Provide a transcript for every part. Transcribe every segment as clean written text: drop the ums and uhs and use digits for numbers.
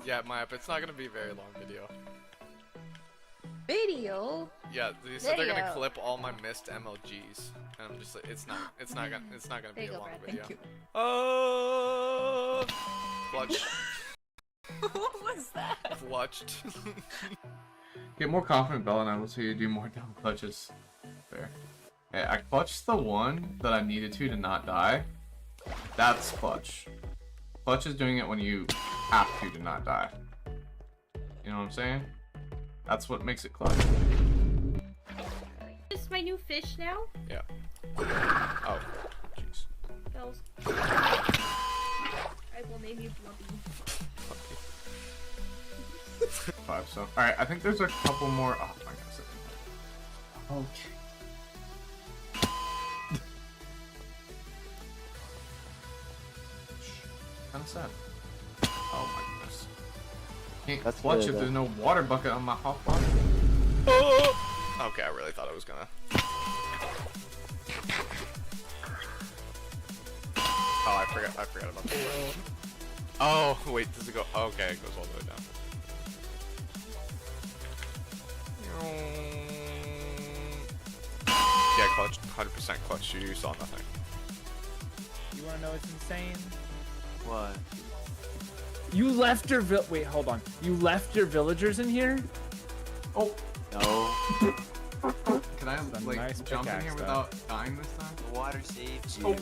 Yeah, Map, it's not gonna be a very long video. Video? Yeah, they said they're gonna Video. clip all my missed MLGs. And I'm just like, it's not gonna There be you a go, long Brad. video. Thank you. Oh, clutch, What was that? clutched. Get more confident, Bella, and I will see you do more down clutches. There. Okay, I clutched the one that I needed to not die. That's clutch. Clutch is doing it when you have to not die. You know what I'm saying? That's what makes it clutch. This is my new fish now. Yeah. Oh, jeez. Bells. I will name you Blubby. 5, so. Alright, I think there's a couple more. Oh my gosh. Okay. Kinda sad. Oh my goodness. Can't That's clutch good, if there's no water bucket on my hot bar. Oh! Okay, I really thought I was gonna. Oh, I forgot about that. Oh, wait, does it go? Okay, it goes all the way down. Yeah, clutch, 100% clutch. You saw nothing. You wanna know what's insane? What? You left your wait, hold on. You left your villagers in here? Oh! No. Can I That's a like nice jump in pickaxe, here though. without dying this time? The water saved you. Oh.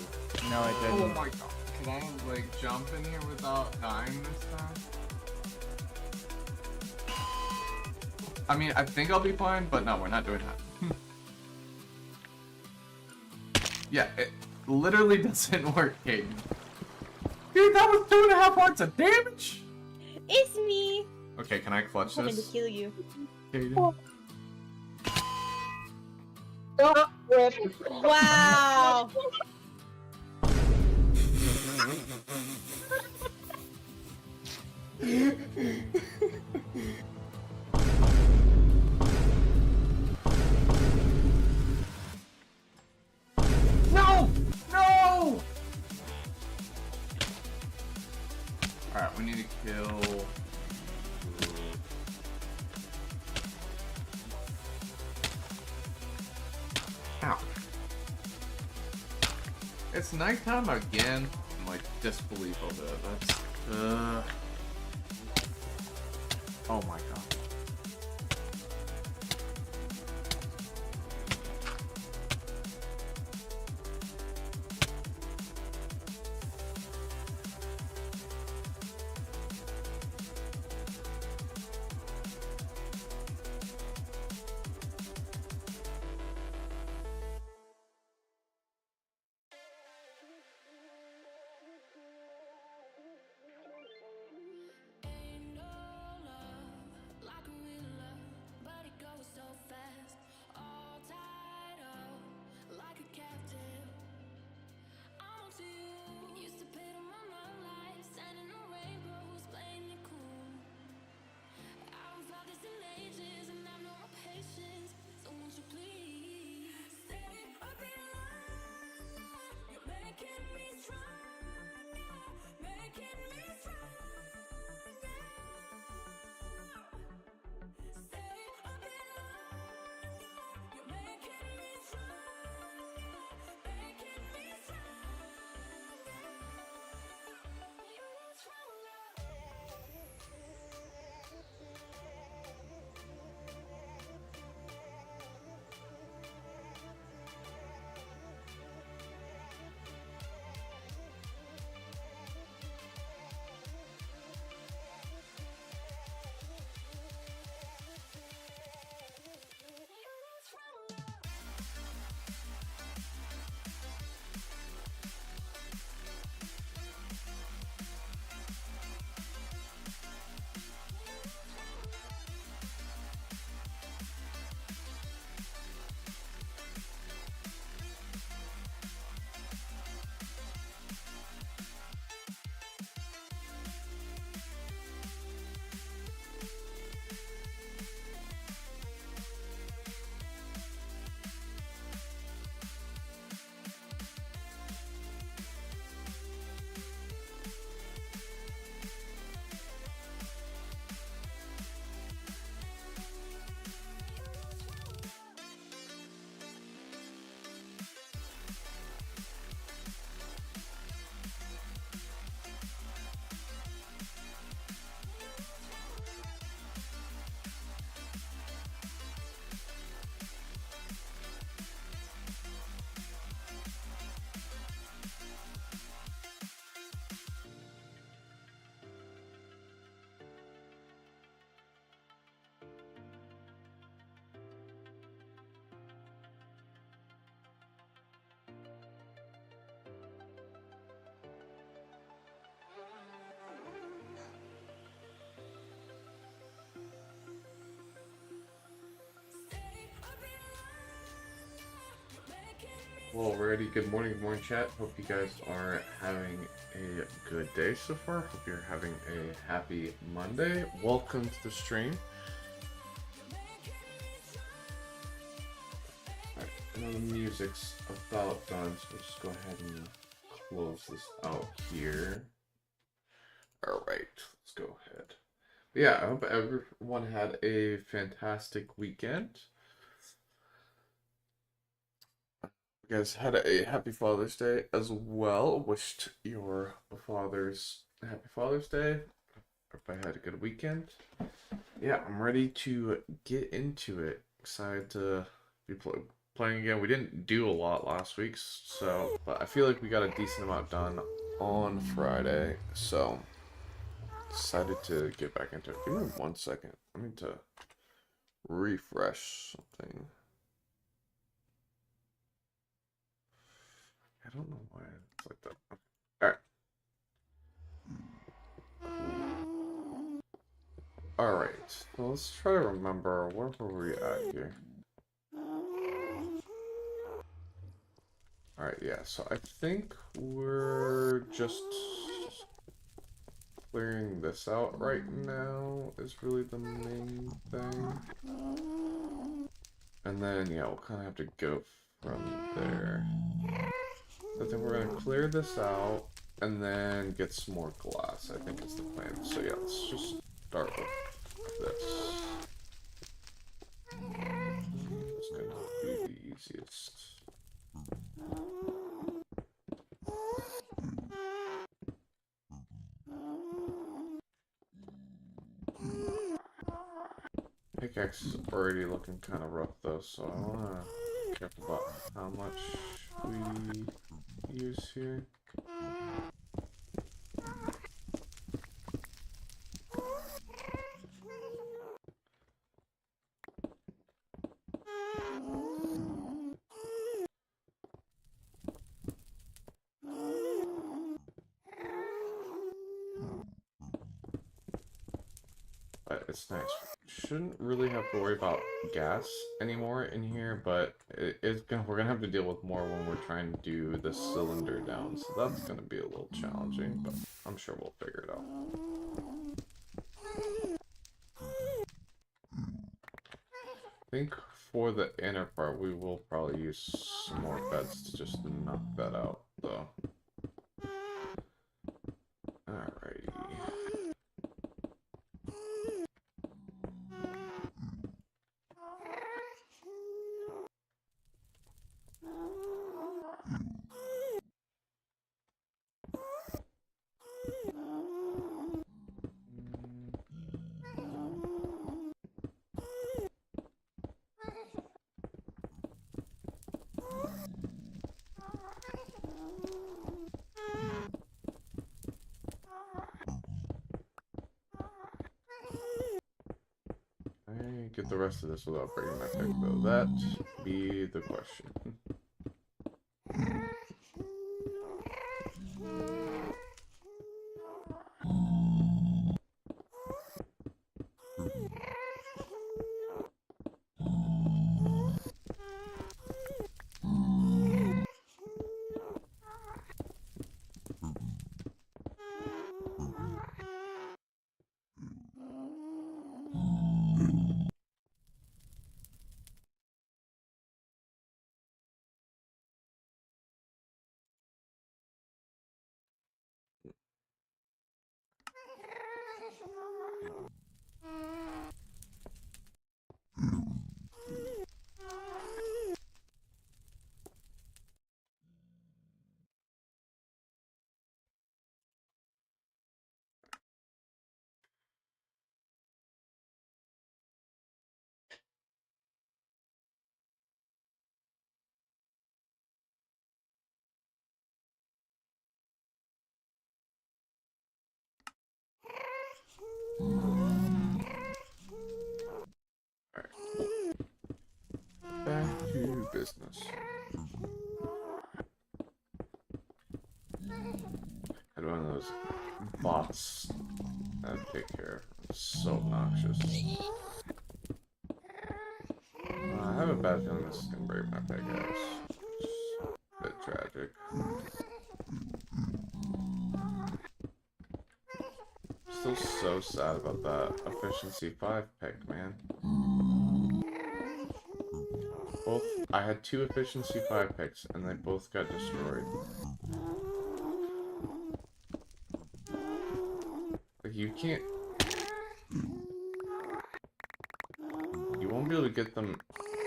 No, I Oh didn't. my god. Can I like jump in here without dying this time? I mean, I think I'll be fine, but no, we're not doing that. Yeah, it literally doesn't work, Caden. Dude, that was 2.5 hearts of damage! It's me. Okay, can I clutch I'm coming to this? kill you. Caden? Wow. No! No! Alright, we need to kill... Ow. It's nighttime again. I'm like disbelief over it. That's... Oh my god. Alrighty, good morning, chat. Hope you guys are having a good day so far. Hope you're having a happy Monday. Welcome to the stream. Alright, I know the music's about done, so let's go ahead and close this out here. Alright, let's go ahead. But yeah, I hope everyone had a fantastic weekend. You guys had a happy Father's Day as well. Wished your fathers a happy Father's Day. Hope I had a good weekend. Yeah, I'm ready to get into it. Excited to be playing again. We didn't do a lot last week, so but I feel like we got a decent amount done on Friday. So excited to get back into it. Give me 1 second. I need to refresh something. I don't know why it's like that. Alright. Alright. Well, let's try to remember. Where were we at here? Alright, yeah. So I think we're just clearing this out right now is really the main thing. And then, yeah, we'll kind of have to go from there. I think we're gonna clear this out and then get some more glass, I think is the plan. So yeah, let's just start with this. It's gonna be the easiest. Pickaxe is already looking kind of rough though, so I wanna be careful about how much we use here. But it's nice. Shouldn't really have to worry about gas anymore in here, but we're gonna have to deal with more when we're trying to do the cylinder down, so that's gonna be a little challenging, but I'm sure we'll figure it out. I think for the inner part we will probably use some more beds to just knock that out, though. Alrighty. I get the rest of this without breaking my pick, though. That be the question. Back to business. Had one of those bots that take care of. So obnoxious. I have a bad feeling this is gonna break my pickaxe. tragic. Still so sad about that efficiency 5 pick, man. I had 2 efficiency 5 picks and they both got destroyed. Like, you can't... You won't be able to get them...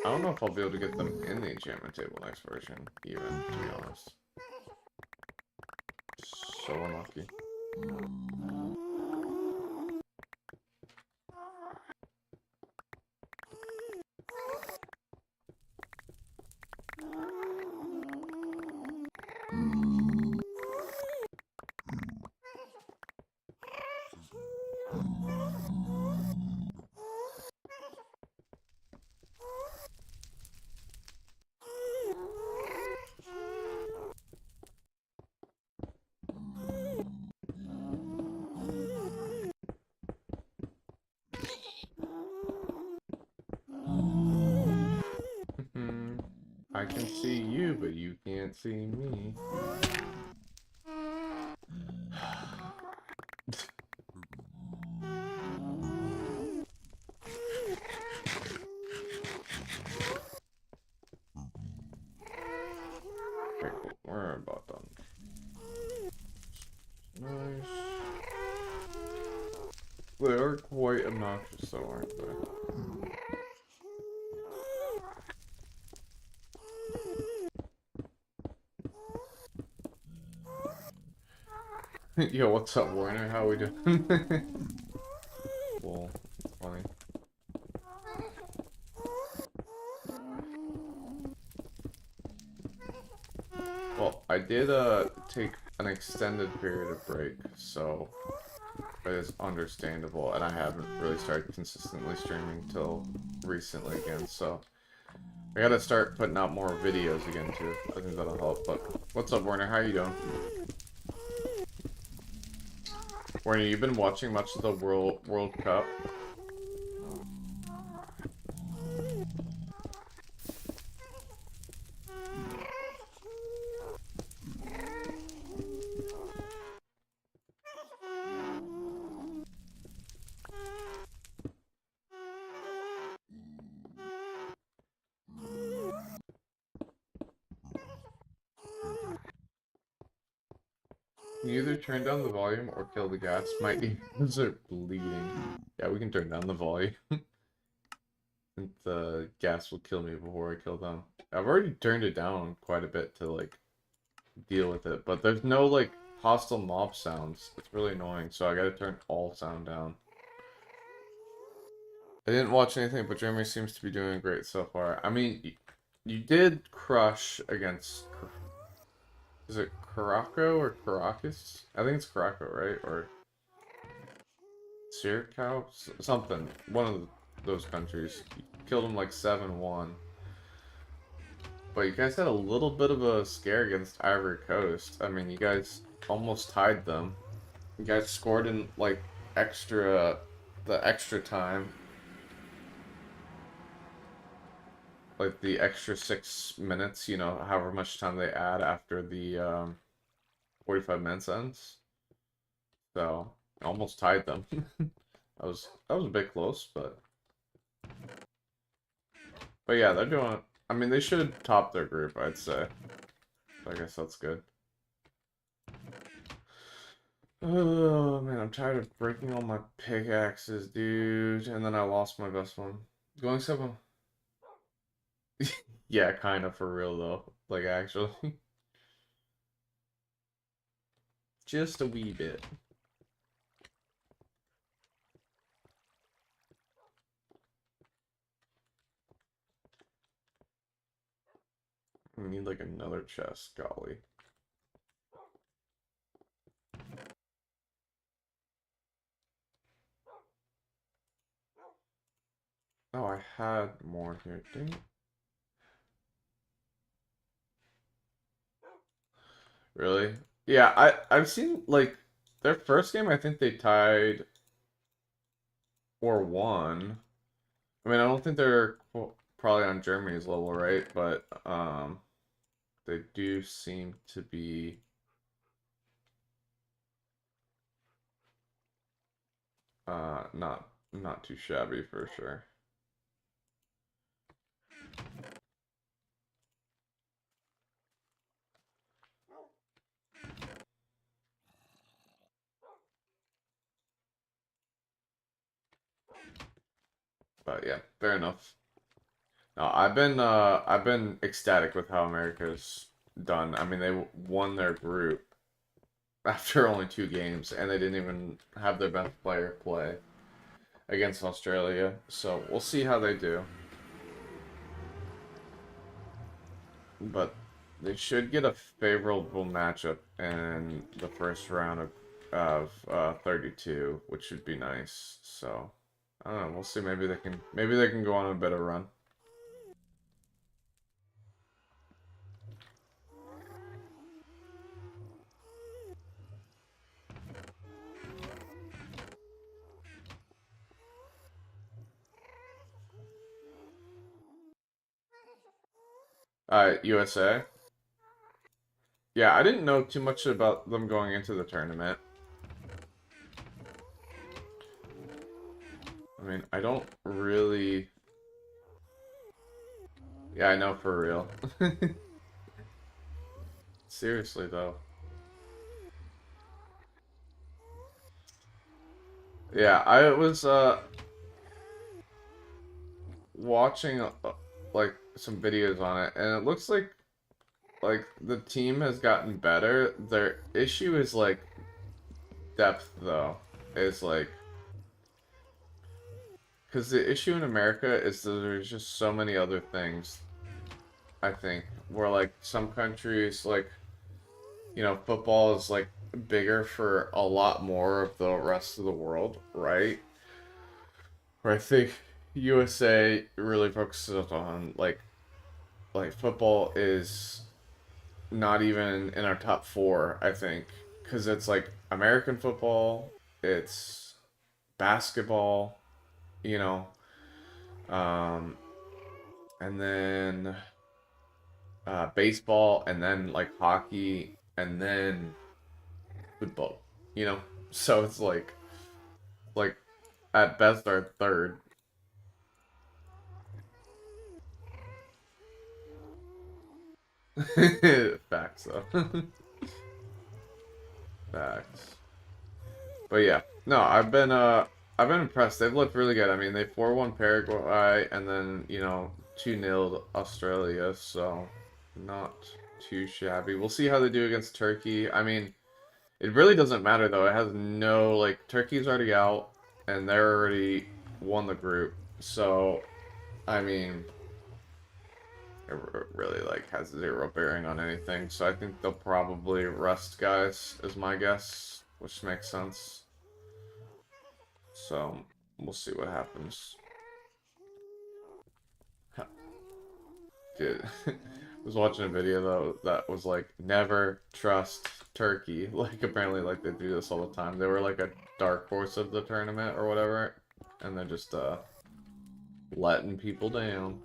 I don't know if I'll be able to get them in the enchantment table next version, even, to be honest. So unlucky. I can see you, but you can't see me. Okay, cool. We're about done. Nice. They are quite obnoxious though, aren't they? Yo, what's up, Warner? How we doing? Well, funny. Well, I did take an extended period of break, so it is understandable, and I haven't really started consistently streaming till recently again, so I gotta start putting out more videos again too. I think that'll help. But what's up, Warner? How you doing? Warner, you've been watching much of the World Cup? You either turn down the volume or kill the gas. My ears are bleeding. Yeah, we can turn down the volume. And the gas will kill me before I kill them. I've already turned it down quite a bit to, like, deal with it. But there's no, like, hostile mob sounds. It's really annoying, so I gotta turn all sound down. I didn't watch anything, but Jeremy seems to be doing great so far. I mean, you did crush against... Is it Caraco or Caracas? I think it's Caraco, right? Or Siricao? Something. One of those countries. You killed him like 7-1. But you guys had a little bit of a scare against Ivory Coast. I mean, you guys almost tied them. You guys scored in like the extra time. Like the extra 6 minutes, you know, however much time they add after the 45 minutes ends. So I almost tied them. that was a bit close, but yeah, they're doing it. I mean, they should top their group, I'd say. I guess that's good. Oh man, I'm tired of breaking all my pickaxes, dude. And then I lost my best one. Going 7. Yeah, kind of for real though. Like actually. Just a wee bit. I need like another chest, golly. Oh, I had more here, didn't I? Really? Yeah, I've seen like their first game. I think they tied or won. I mean, I don't think they're probably on Germany's level, right? But they do seem to be not too shabby for sure. But yeah, fair enough. No, I've been ecstatic with how America's done. I mean, they won their group after only 2 games, and they didn't even have their best player play against Australia. So we'll see how they do. But they should get a favorable matchup in the first round of 32, which should be nice. So I don't know. We'll see. Maybe they can go on a bit of run. USA. Yeah, I didn't know too much about them going into the tournament. I mean, I don't really. Yeah, I know for real. Seriously though. Yeah, I was watching like some videos on it, and it looks like the team has gotten better. Their issue is like depth though. Is like because the issue in America is that there's just so many other things. I think where like some countries like football is like bigger for a lot more of the rest of the world, right? Where I think USA really focuses on like football is not even in our top four, I think, because it's like American football, it's basketball, you know, um, and then baseball, and then like hockey, and then football, you know. So it's like at best our third. Facts though. Facts. But yeah, no, I've been impressed. They've looked really good. I mean, they 4-1 Paraguay and then 2-0 Australia, so not too shabby. We'll see how they do against Turkey. I mean, it really doesn't matter though. It has no like Turkey's already out and they're already won the group. So, I mean, really like has zero bearing on anything. So I think they'll probably rest guys is my guess, which makes sense. So we'll see what happens. Dude, I was watching a video though that was like never trust Turkey. Like apparently like they do this all the time. They were like a dark horse of the tournament or whatever, and they're just letting people down.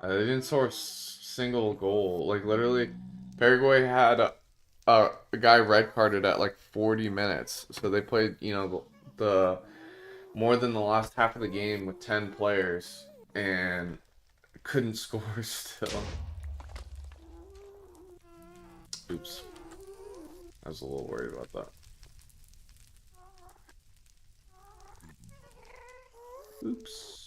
They didn't score a single goal. Like literally, Paraguay had a guy red carded at like 40 minutes. So they played, the more than the last half of the game with 10 players and couldn't score still. Oops. I was a little worried about that. Oops.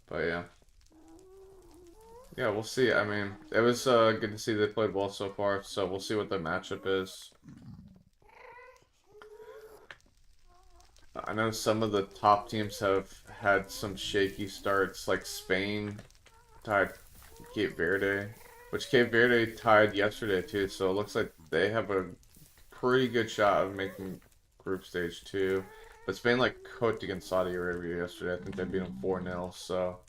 But yeah. Yeah, we'll see. I mean, it was good to see they played well so far, so we'll see what their matchup is. I know some of the top teams have had some shaky starts, like Spain tied Cape Verde, which Cape Verde tied yesterday too, so it looks like they have a pretty good shot of making group stage 2. But Spain like cooked against Saudi Arabia yesterday. I think they beat them 4-0, so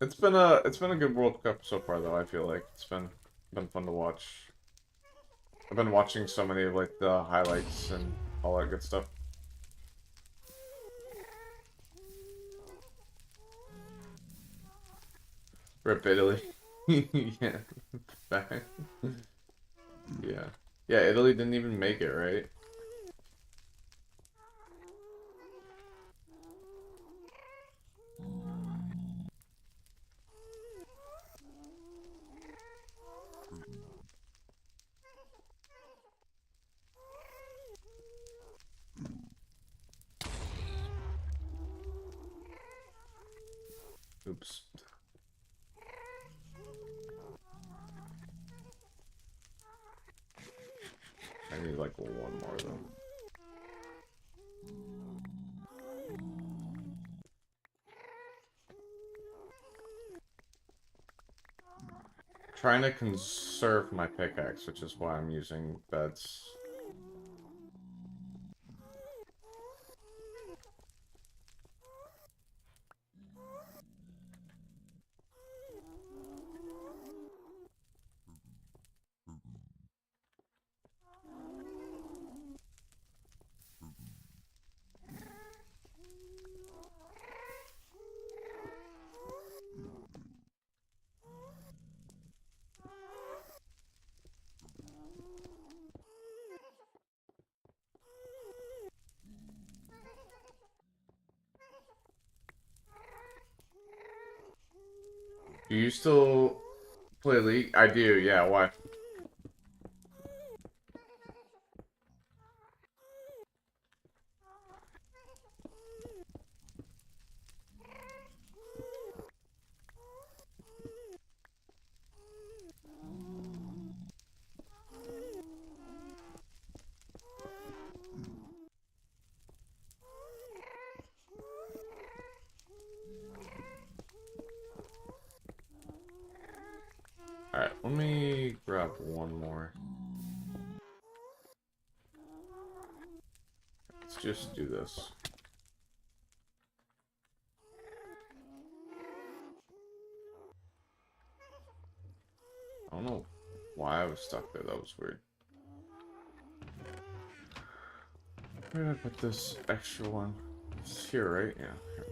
It's been a good World Cup so far though. I feel like it's been fun to watch. I've been watching so many of like the highlights and all that good stuff. Rip Italy. Yeah. Back. Yeah. Yeah, Italy didn't even make it, right? Oops. I need like one more though. Trying to conserve my pickaxe, which is why I'm using beds. Do you still play League? I do, yeah, why? Alright, let me grab one more. Let's just do this. I don't know why I was stuck there, that was weird. Where did I put this extra one? It's here, right? Yeah. Here.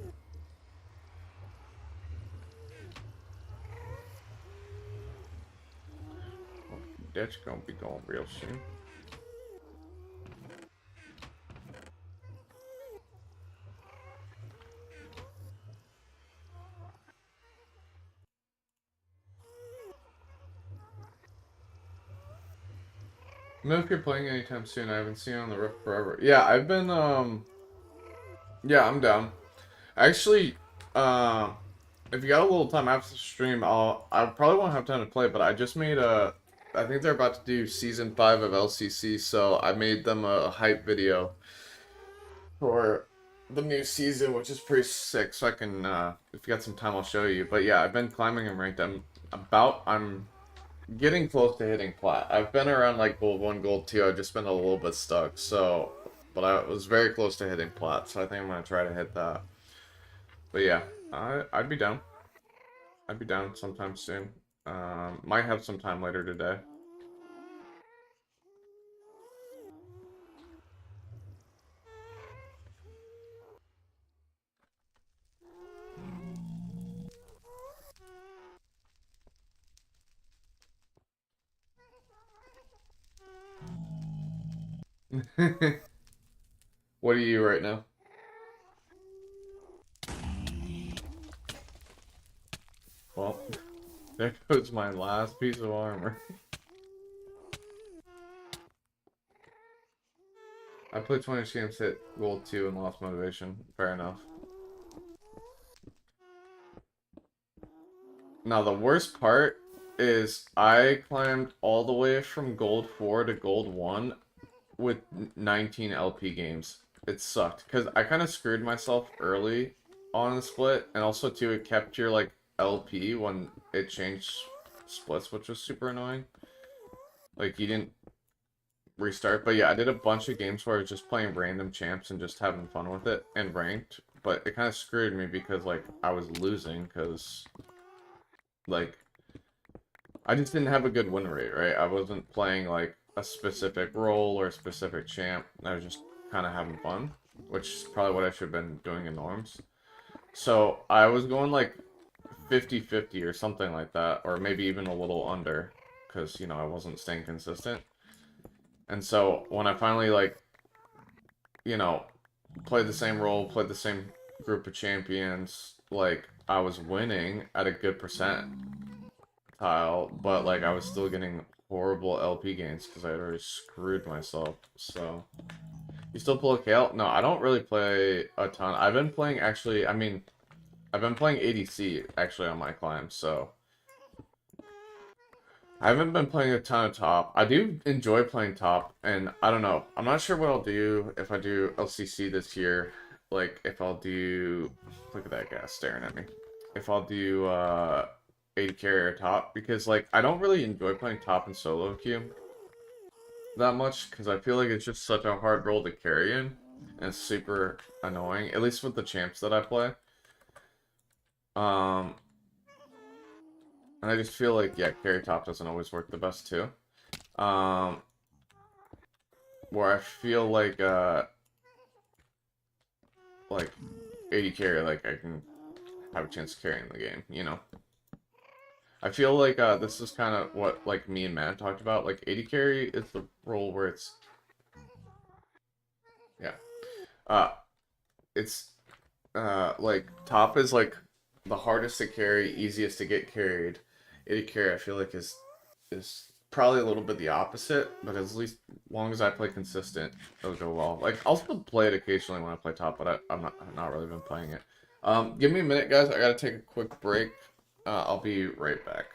Well, that's gonna be going real soon. No, if you're playing anytime soon, I haven't seen you on the Rift forever. Yeah, I've been, yeah, I'm down. Actually, if you got a little time after the stream, I probably won't have time to play, but I just made I think they're about to do season 5 of LCC, so I made them a hype video for the new season, which is pretty sick, so I can, if you got some time, I'll show you. But yeah, I've been climbing and ranked. I'm getting close to hitting plat. I've been around like gold 1, gold 2, I've just been a little bit stuck, so, but I was very close to hitting plat, so I think I'm gonna try to hit that. But yeah, I'd be down. I'd be down sometime soon. Might have some time later today. What are you right now? Well, there goes my last piece of armor. I played 20 games, hit gold 2 and lost motivation. Fair enough. Now the worst part is I climbed all the way from gold 4 to gold 1 with 19 LP games. It sucked because I kind of screwed myself early on the split, and also too it kept your like LP when it changed splits, which was super annoying. Like you didn't restart, but yeah, I did a bunch of games where I was just playing random champs and just having fun with it and ranked, but it kind of screwed me because like I was losing because Like, I just didn't have a good win rate, right? I wasn't playing like a specific role or a specific champ. I was just kind of having fun, which is probably what I should have been doing in norms. So I was going like 50-50 or something like that, or maybe even a little under, because, you know, I wasn't staying consistent. And so when I finally, like, you know, played the same role, played the same group of champions, like, I was winning at a good percentile, but, like, I was still getting horrible LP gains because I had already screwed myself, so... You still play Kale? No, I don't really play a ton. I've been playing, actually, I mean, I've been playing ADC, actually, on my climb, so... I haven't been playing a ton of top. I do enjoy playing top, and I don't know. I'm not sure what I'll do if I do LCC this year. Like, if I'll do... Look at that guy staring at me. If I'll do, AD carry or top, because, like, I don't really enjoy playing top in solo queue that much, because I feel like it's just such a hard role to carry in, and it's super annoying, at least with the champs that I play. And I just feel like, yeah, carry top doesn't always work the best, too. Where I feel like AD carry, like, I can have a chance of carrying the game, you know? I feel like, this is kind of what, like, me and Matt talked about. Like, AD carry is the role where it's... Yeah. It's, like, top is, like, the hardest to carry, easiest to get carried. AD carry, I feel like, is probably a little bit the opposite, but at least as long as I play consistent, it'll go well. Like, I'll still play it occasionally when I play top, but I've not really been playing it. Give me a minute, guys. I gotta take a quick break. I'll be right back.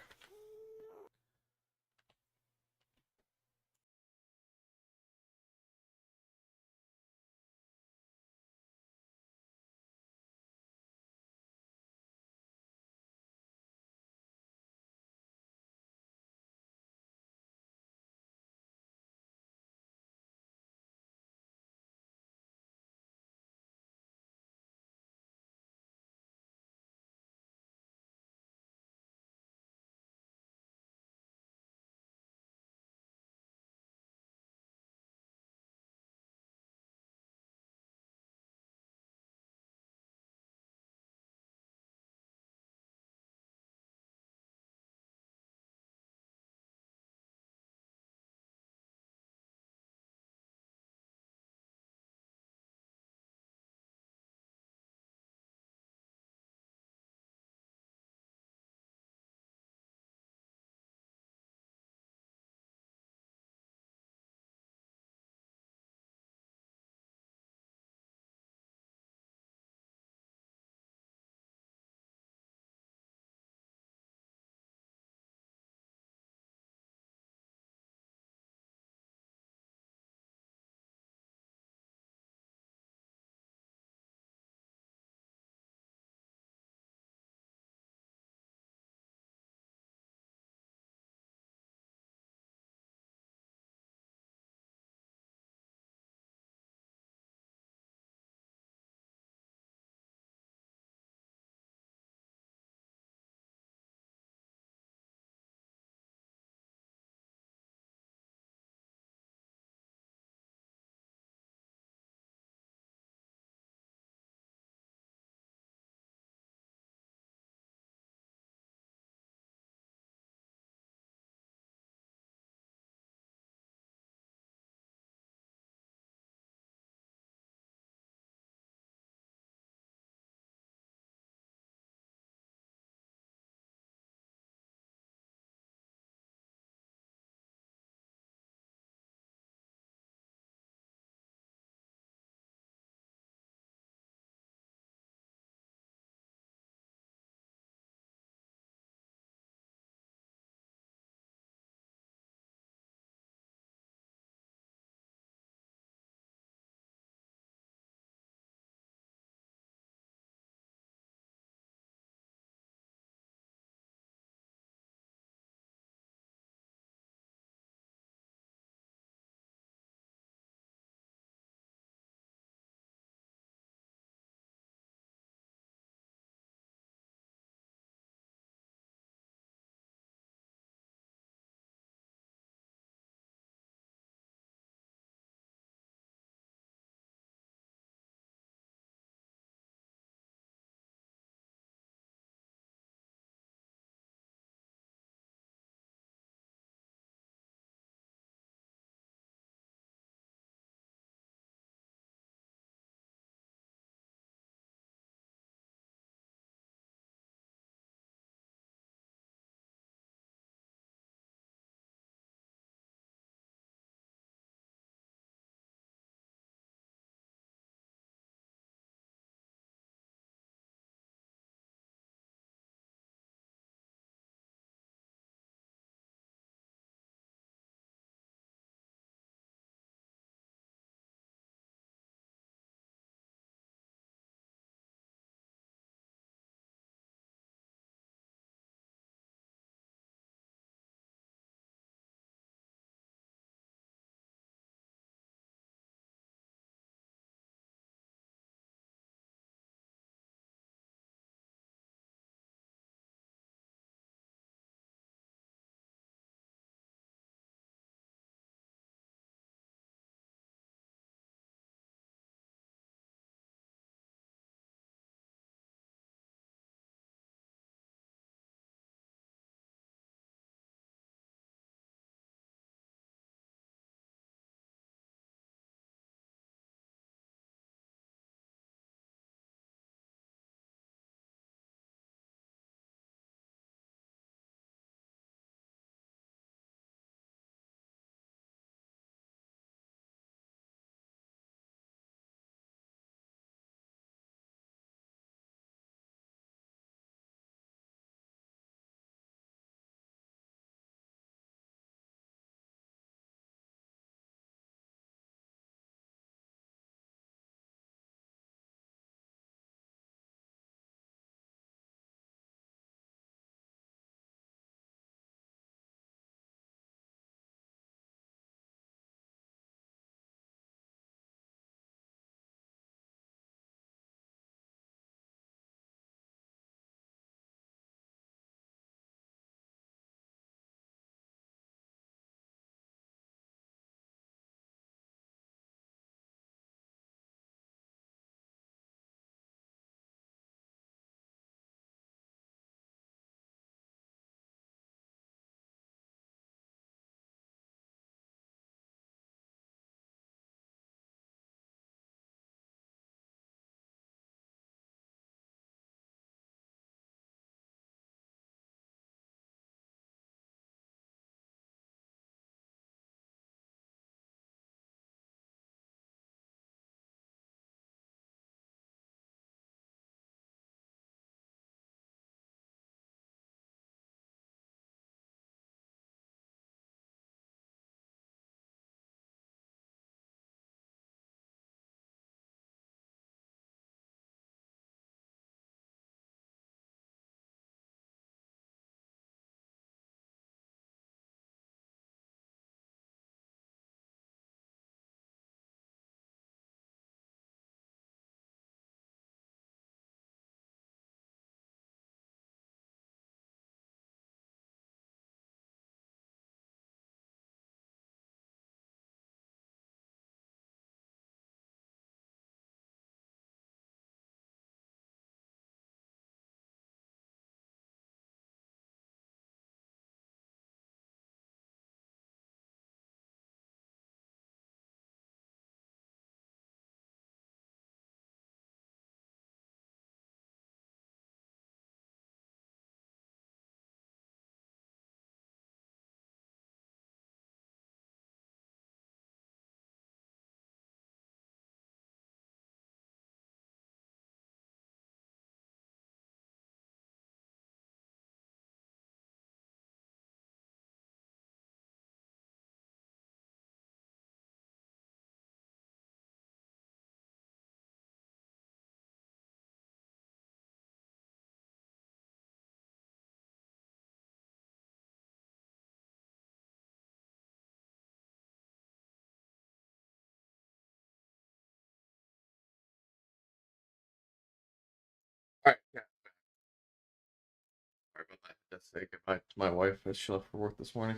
say goodbye to my wife as she left for work this morning.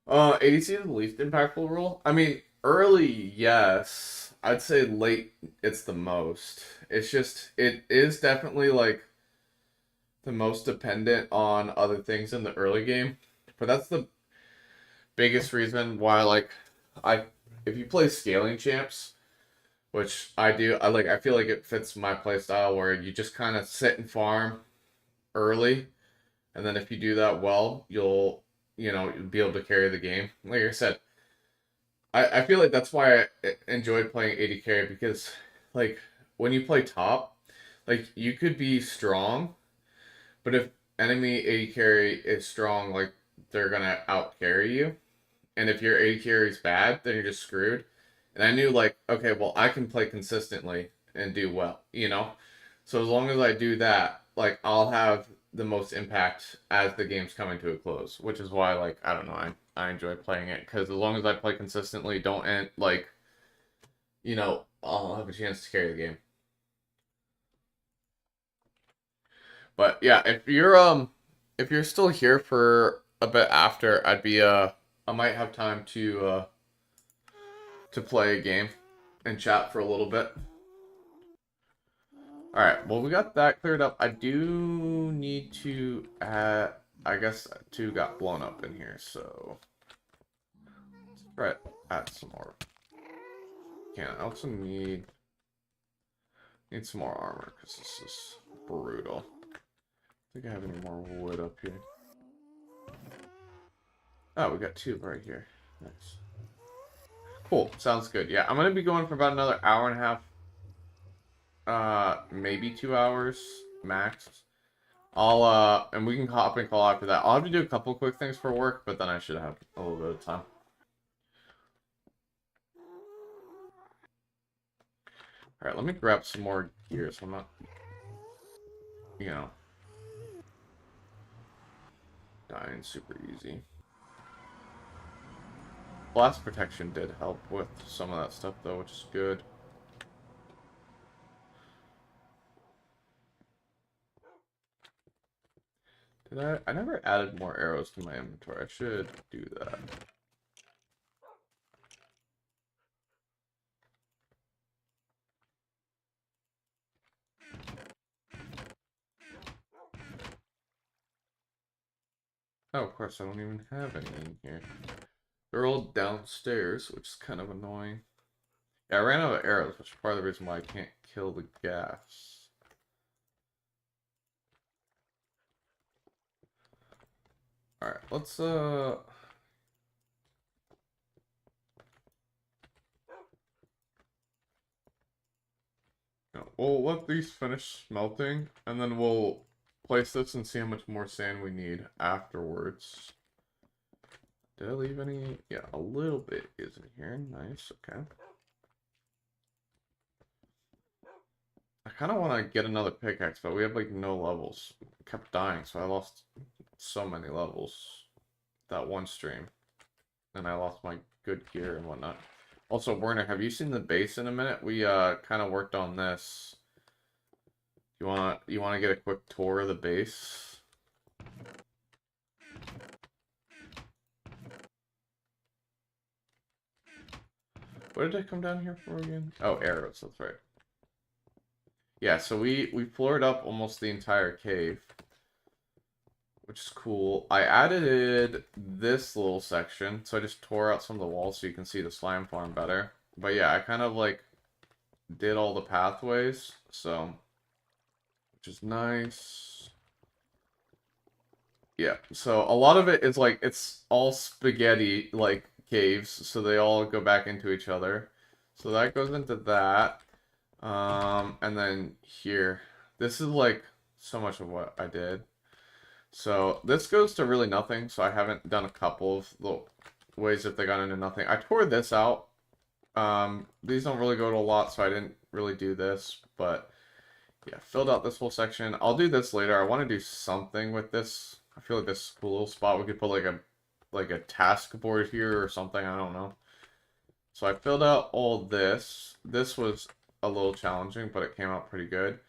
ADC is the least impactful rule. I mean, early, yes. I'd say late, it's the most. It's just, it is definitely like the most dependent on other things in the early game. But that's the biggest reason why, like, if you play scaling champs, which I do, I feel like it fits my playstyle where you just kind of sit and farm early, and then if you do that well, you'll be able to carry the game. Like I said, I feel like that's why I enjoyed playing AD carry, because like when you play top, like you could be strong, but if enemy AD carry is strong, like they're gonna out carry you. And if your AD carry is bad, then you're just screwed. And I knew like, okay, well I can play consistently and do well, you know? So as long as I do that, like I'll have the most impact as the game's coming to a close, which is why, like, I don't know, I enjoy playing it, because as long as I play consistently, don't end, like, I'll have a chance to carry the game. But yeah, if you're still here for a bit after, I might have time to play a game and chat for a little bit. Alright, well, we got that cleared up. I do need to add, I guess 2 got blown up in here, so let's try to add some more. I also need some more armor, because this is brutal. I think I have any more wood up here. Oh, we got 2 right here. Nice. Cool, sounds good. Yeah, I'm gonna be going for about another hour and a half. Maybe 2 hours max. And we can hop and call after that. I'll have to do a couple quick things for work, but then I should have a little bit of time. Alright, let me grab some more gear so I'm not, dying super easy. Blast protection did help with some of that stuff though, which is good. I never added more arrows to my inventory. I should do that. Oh, of course, I don't even have any in here. They're all downstairs, which is kind of annoying. Yeah, I ran out of arrows, which is part of the reason why I can't kill the gas. Alright, let's, we'll let these finish smelting, and then we'll place this and see how much more sand we need afterwards. Did I leave any? Yeah, a little bit is in here. Nice, okay. I kind of want to get another pickaxe, but we have like no levels. I kept dying, so I lost so many levels that one stream. And I lost my good gear and whatnot. Also, Werner, have you seen the base in a minute? We kind of worked on this. You want to get a quick tour of the base? What did I come down here for again? Oh, arrows, that's right. Yeah, so we floored up almost the entire cave, which is cool. I added this little section, so I just tore out some of the walls so you can see the slime farm better. But yeah, I kind of like did all the pathways, so, which is nice. Yeah, so a lot of it is like, it's all spaghetti like caves, so they all go back into each other. So that goes into that. And then here, this is like so much of what I did. So this goes to really nothing, so I haven't done a couple of little ways that they got into nothing. I tore this out. These don't really go to a lot, so I didn't really do this, but yeah, filled out this whole section. I'll do this later. I want to do something with this. I feel like this cool little spot, we could put like a task board here or something, I don't know. So I filled out all this. This was a little challenging, but it came out pretty good.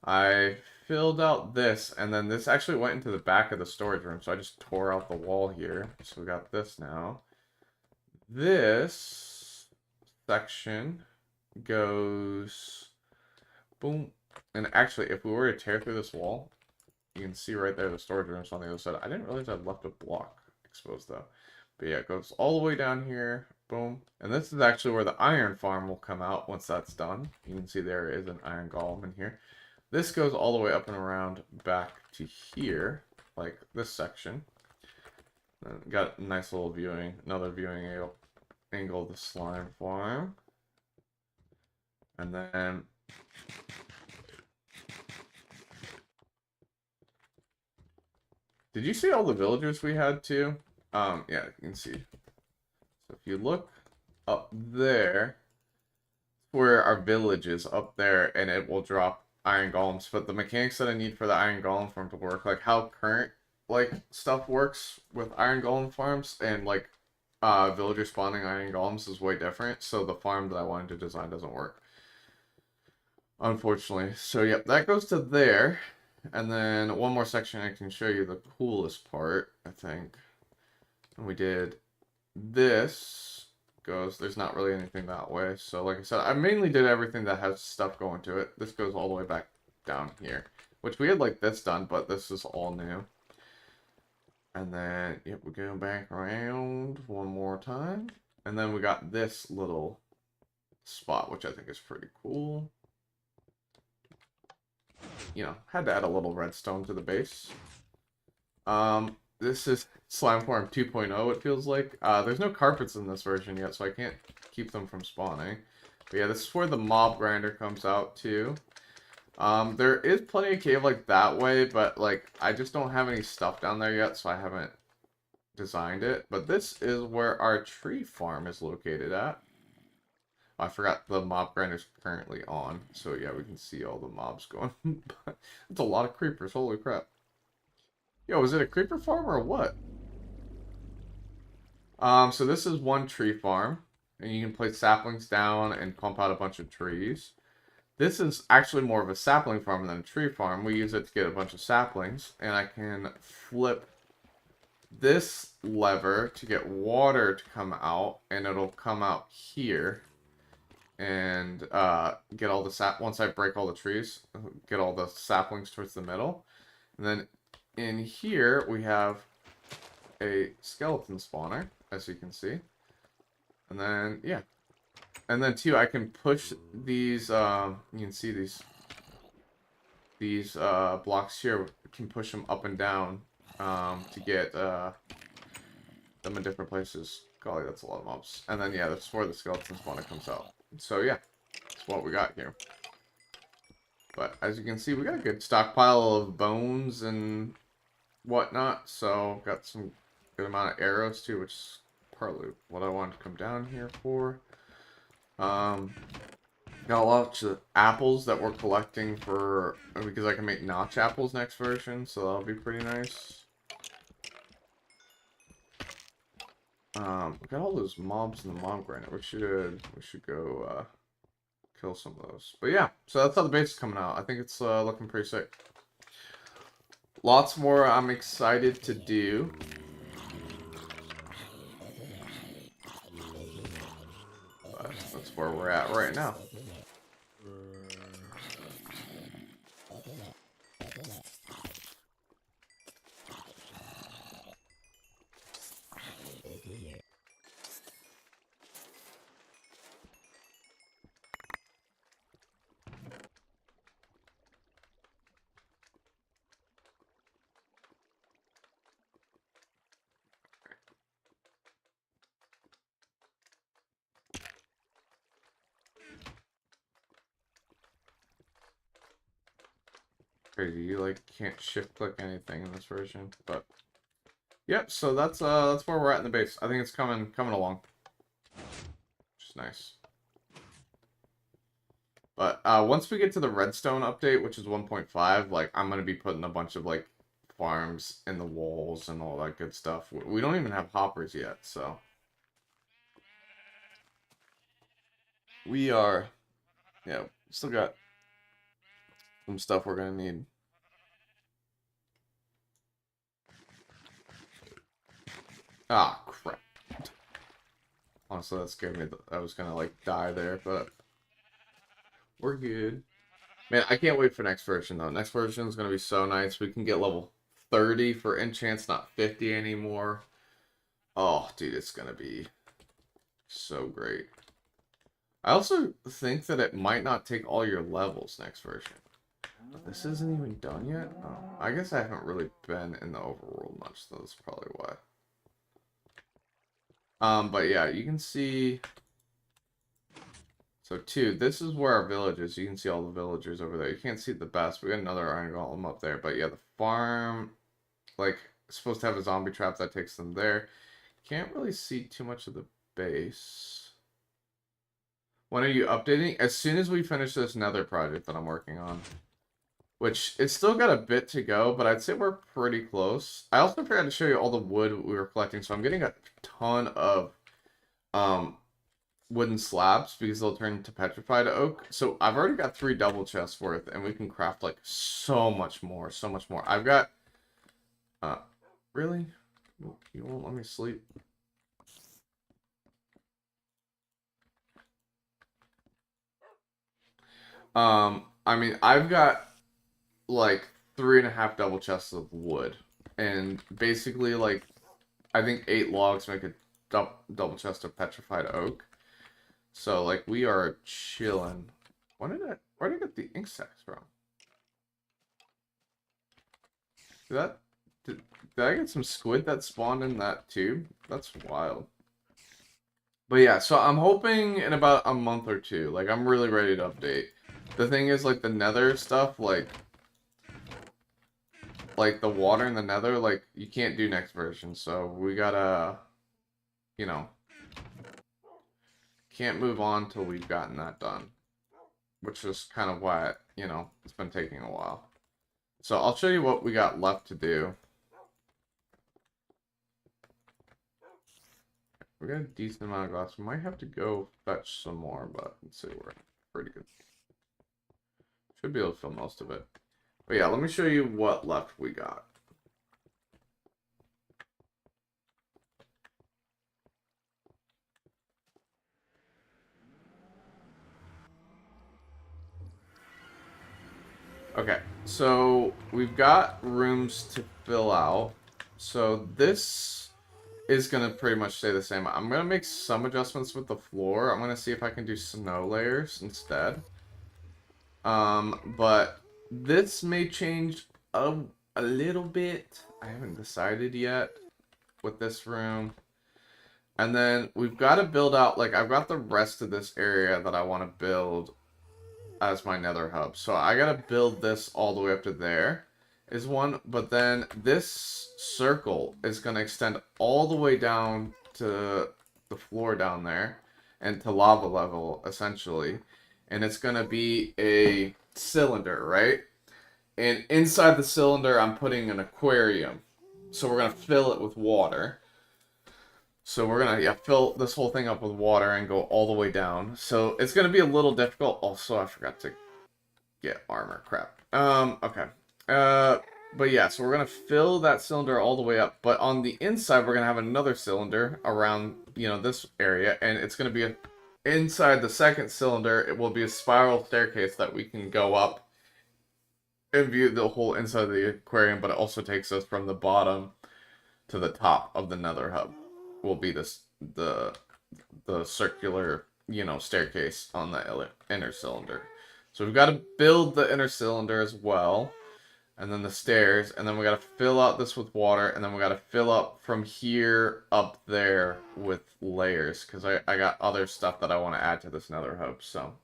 I filled out this, and then this actually went into the back of the storage room, so I just tore out the wall here. So we got this now. This section goes boom. And actually, if we were to tear through this wall, you can see right there the storage room's on the other side. I didn't realize I'd left a block exposed though. But yeah, it goes all the way down here. Boom. And this is actually where the iron farm will come out once that's done. You can see there is an iron golem in here. This goes all the way up and around back to here, like this section. And got a nice little viewing, another viewing angle of the slime farm. And then did you see all the villagers we had too? Yeah, you can see. So if you look up there, where our village is up there, and it will drop iron golems. But the mechanics that I need for the iron golem farm to work, like how current like stuff works with iron golem farms and like villager spawning iron golems is way different. So the farm that I wanted to design doesn't work, unfortunately. So yep, that goes to there. And then one more section I can show you the coolest part, I think. And we did this goes, there's not really anything that way. So like I said, I mainly did everything that has stuff going to it. This goes all the way back down here, which we had like this done, but this is all new. And then, yep, we go back around one more time. And then we got this little spot, which I think is pretty cool. You know, had to add a little redstone to the base. This is Slime Farm 2.0, it feels like. There's no carpets in this version yet, so I can't keep them from spawning. But yeah, this is where the mob grinder comes out, too. There is plenty of cave like that way, but like, I just don't have any stuff down there yet, so I haven't designed it. But this is where our tree farm is located at. I forgot the mob grinder's currently on, so yeah, we can see all the mobs going. It's a lot of creepers, holy crap. Yo, is it a creeper farm or what? So this is one tree farm, and you can place saplings down and pump out a bunch of trees. This is actually more of a sapling farm than a tree farm. We use it to get a bunch of saplings, and I can flip this lever to get water to come out, and it'll come out here. And get all the once I break all the trees, get all the saplings towards the middle. And then in here we have a skeleton spawner, as you can see. And then yeah, and then too I can push these. You can see these blocks here. I can push them up and down to get them in different places. Golly, that's a lot of mobs. And then yeah, that's where the skeleton spawner comes out. So yeah, that's what we got here. But as you can see, we got a good stockpile of bones and whatnot. So got some good amount of arrows too, which is partly what I wanted to come down here for. Got a lot of apples that we're collecting for, because I can make notch apples next version, so that'll be pretty nice. Got all those mobs in the mob grinder. We should go kill some of those. But yeah, so that's how the base is coming out. I think it's looking pretty sick. Lots more I'm excited to do. But that's where we're at right now. Crazy, you like can't shift click anything in this version, but yep. So that's where we're at in the base. I think it's coming along, which is nice. But once we get to the redstone update, which is 1.5, like I'm gonna be putting a bunch of like farms in the walls and all that good stuff. We don't even have hoppers yet, so we are, yeah, still got some stuff we're gonna need. Ah, crap. Honestly, that scared me. I was gonna, like, die there, but we're good. Man, I can't wait for next version, though. Next version is gonna be so nice. We can get level 30 for enchants, not 50 anymore. Oh, dude, it's gonna be so great. I also think that it might not take all your levels next version. But this isn't even done yet? Oh, I guess I haven't really been in the overworld much, so that's probably why. But yeah, you can see... So, this is where our village is. You can see all the villagers over there. You can't see the best. We got another iron golem up there. But yeah, the farm, like, it's supposed to have a zombie trap that takes them there. Can't really see too much of the base. When are you updating? As soon as we finish this Nether project that I'm working on. Which, it's still got a bit to go, but I'd say we're pretty close. I also forgot to show you all the wood we were collecting, so I'm getting a ton of wooden slabs because they'll turn into petrified oak. So I've already got 3 double chests worth, and we can craft, like, so much more, so much more. I've got... really? You won't let me sleep? I mean, I've got, like, 3.5 double chests of wood. And basically, like, I think 8 logs make a double chest of petrified oak. So, like, we are chilling. Where did I get the ink sacks from? Did I get some squid that spawned in that tube? That's wild. But yeah, so I'm hoping in about a month or 2. Like, I'm really ready to update. The thing is, like, the Nether stuff, like the water in the Nether, like, you can't do next version. So we gotta, you know, can't move on till we've gotten that done. Which is kind of why, you know, it's been taking a while. So I'll show you what we got left to do. We got a decent amount of glass. We might have to go fetch some more, but let's see, we're pretty good. Should be able to fill most of it. But yeah, let me show you what left we got. Okay, so we've got rooms to fill out. So this is going to pretty much stay the same. I'm going to make some adjustments with the floor. I'm going to see if I can do snow layers instead. But this may change a little bit. I haven't decided yet with this room. And then we've got to build out, like, I've got the rest of this area that I want to build as my nether hub. So I got to build this all the way up to there is one. But then this circle is going to extend all the way down to the floor down there and to lava level, essentially. And it's going to be a cylinder, right? And inside the cylinder, I'm putting an aquarium. So we're going to fill it with water. So we're going to fill this whole thing up with water and go all the way down. So it's going to be a little difficult. Also, I forgot to get armor. Crap. Okay. But yeah, so we're going to fill that cylinder all the way up. But on the inside, we're going to have another cylinder around, you know, this area. And it's going to be inside the second cylinder, it will be a spiral staircase that we can go up and view the whole inside of the aquarium, but it also takes us from the bottom to the top of the nether hub. Will be this the circular, you know, staircase on the inner cylinder. So we've got to build the inner cylinder as well. And then the stairs, and then we got to fill out this with water, and then we got to fill up from here up there with layers, because I got other stuff that I want to add to this nether hub, so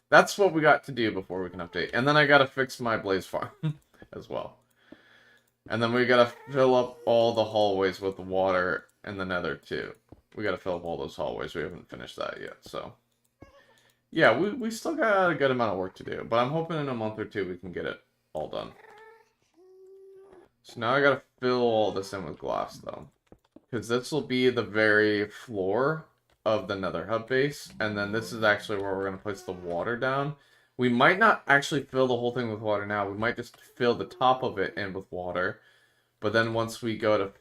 that's what we got to do before we can update. And then I got to fix my blaze farm as well. And then we got to fill up all the hallways with water in the nether too. We got to fill up all those hallways. We haven't finished that yet, so yeah, we still got a good amount of work to do, but I'm hoping in a month or 2 we can get it all done. So now I gotta fill all this in with glass, though. Because this will be the very floor of the nether hub base. And then this is actually where we're going to place the water down. We might not actually fill the whole thing with water now. We might just fill the top of it in with water. But then once we go to,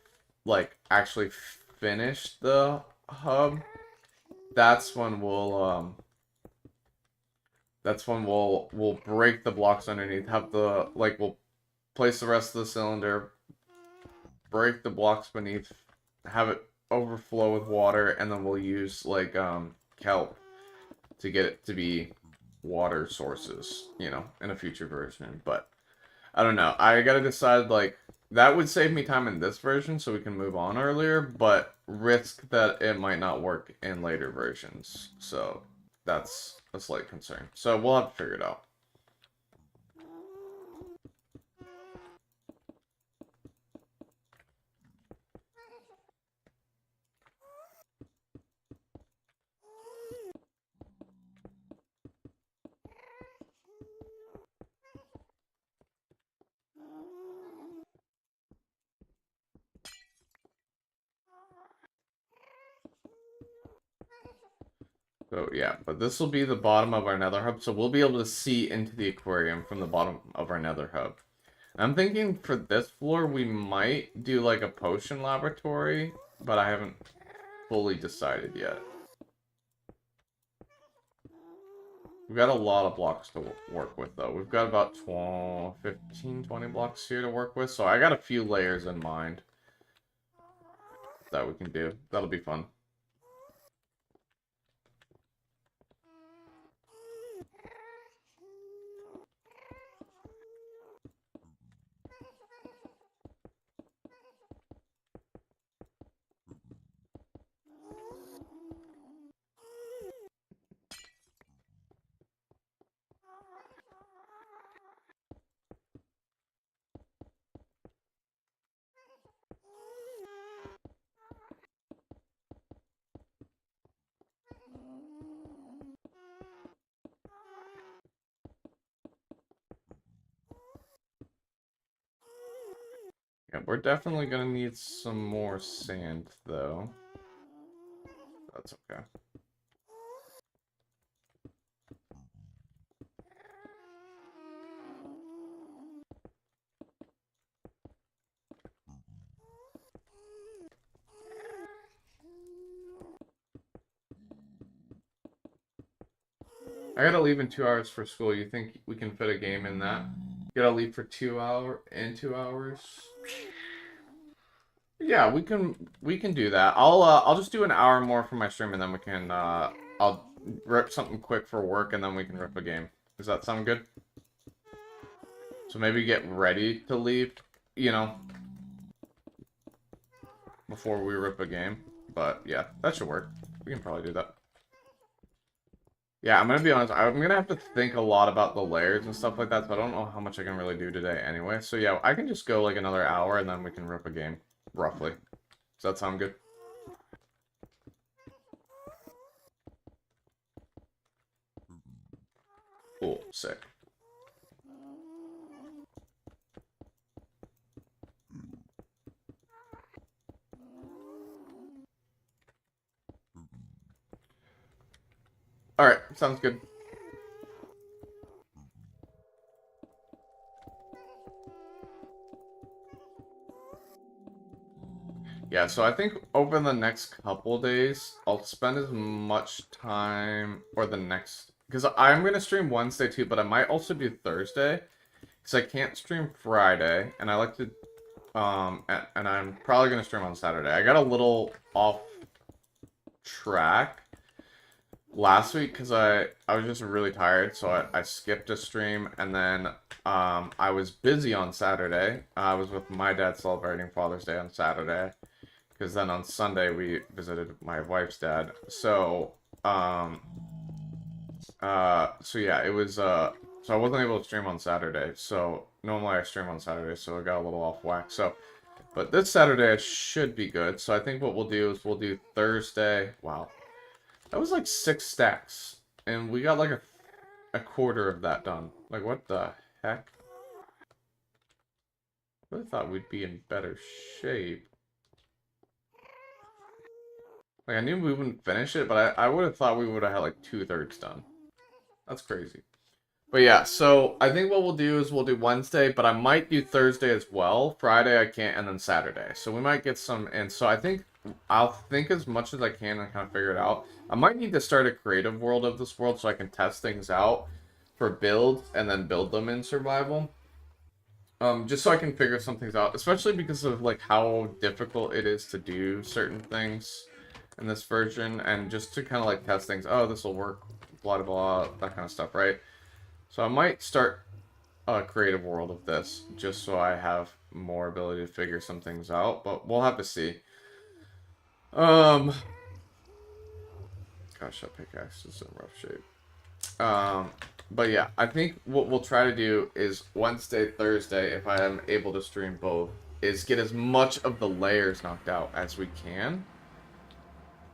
like, actually finish the hub, that's when we'll break the blocks underneath, have the, like, we'll place the rest of the cylinder, break the blocks beneath, have it overflow with water, and then we'll use, like, kelp to get it to be water sources, you know, in a future version. But I don't know. I gotta decide, like, that would save me time in this version so we can move on earlier, but risk that it might not work in later versions. So that's a slight concern. So we'll have to figure it out. So yeah, but this will be the bottom of our nether hub, so we'll be able to see into the aquarium from the bottom of our nether hub. I'm thinking for this floor we might do like a potion laboratory, but I haven't fully decided yet. We've got a lot of blocks to work with though. We've got about 15, 20 blocks here to work with, so I got a few layers in mind that we can do. That'll be fun. Yeah, we're definitely gonna need some more sand, though. That's okay. I gotta leave in 2 hours for school. You think we can fit a game in that? Gotta leave for 2 hours? Yeah, we can do that. I'll just do an hour more for my stream and then we can I'll rip something quick for work and then we can rip a game. Does that sound good? So maybe get ready to leave, you know, before we rip a game. But yeah, that should work. We can probably do that. Yeah, I'm gonna be honest, I'm gonna have to think a lot about the layers and stuff like that, so I don't know how much I can really do today anyway. So yeah, I can just go like another hour and then we can rip a game, roughly. Does that sound good? Cool, sick. Alright, sounds good. Yeah, so I think over the next couple days, I'll spend as much time, or the next, because I'm going to stream Wednesday too, but I might also do Thursday, because I can't stream Friday, and I like to, and I'm probably going to stream on Saturday. I got a little off track last week, because I was just really tired, so I skipped a stream, and then, I was busy on Saturday. I was with my dad celebrating Father's Day on Saturday. Because then on Sunday we visited my wife's dad. So, so yeah, it was, so I wasn't able to stream on Saturday. So, normally I stream on Saturday, so I got a little off whack. So, but this Saturday it should be good. So I think what we'll do is we'll do Thursday. Wow. That was like 6 stacks. And we got like a quarter of that done. Like, what the heck? I really thought we'd be in better shape. Like, I knew we wouldn't finish it, but I would have thought we would have had, like, 2/3 done. That's crazy. But yeah, so I think what we'll do is we'll do Wednesday, but I might do Thursday as well. Friday I can't, and then Saturday. So we might get some, and so I think I'll think as much as I can and kind of figure it out. I might need to start a creative world of this world so I can test things out for builds and then build them in survival. Just so I can figure some things out, especially because of like how difficult it is to do certain things in this version, and just to kind of like test things. Oh, this will work, blah blah blah, that kind of stuff, right? So I might start a creative world of this, just so I have more ability to figure some things out, but we'll have to see. Um, gosh, that pickaxe is in rough shape. But yeah, I think what we'll try to do is Wednesday, Thursday, if I am able to stream both, is get as much of the layers knocked out as we can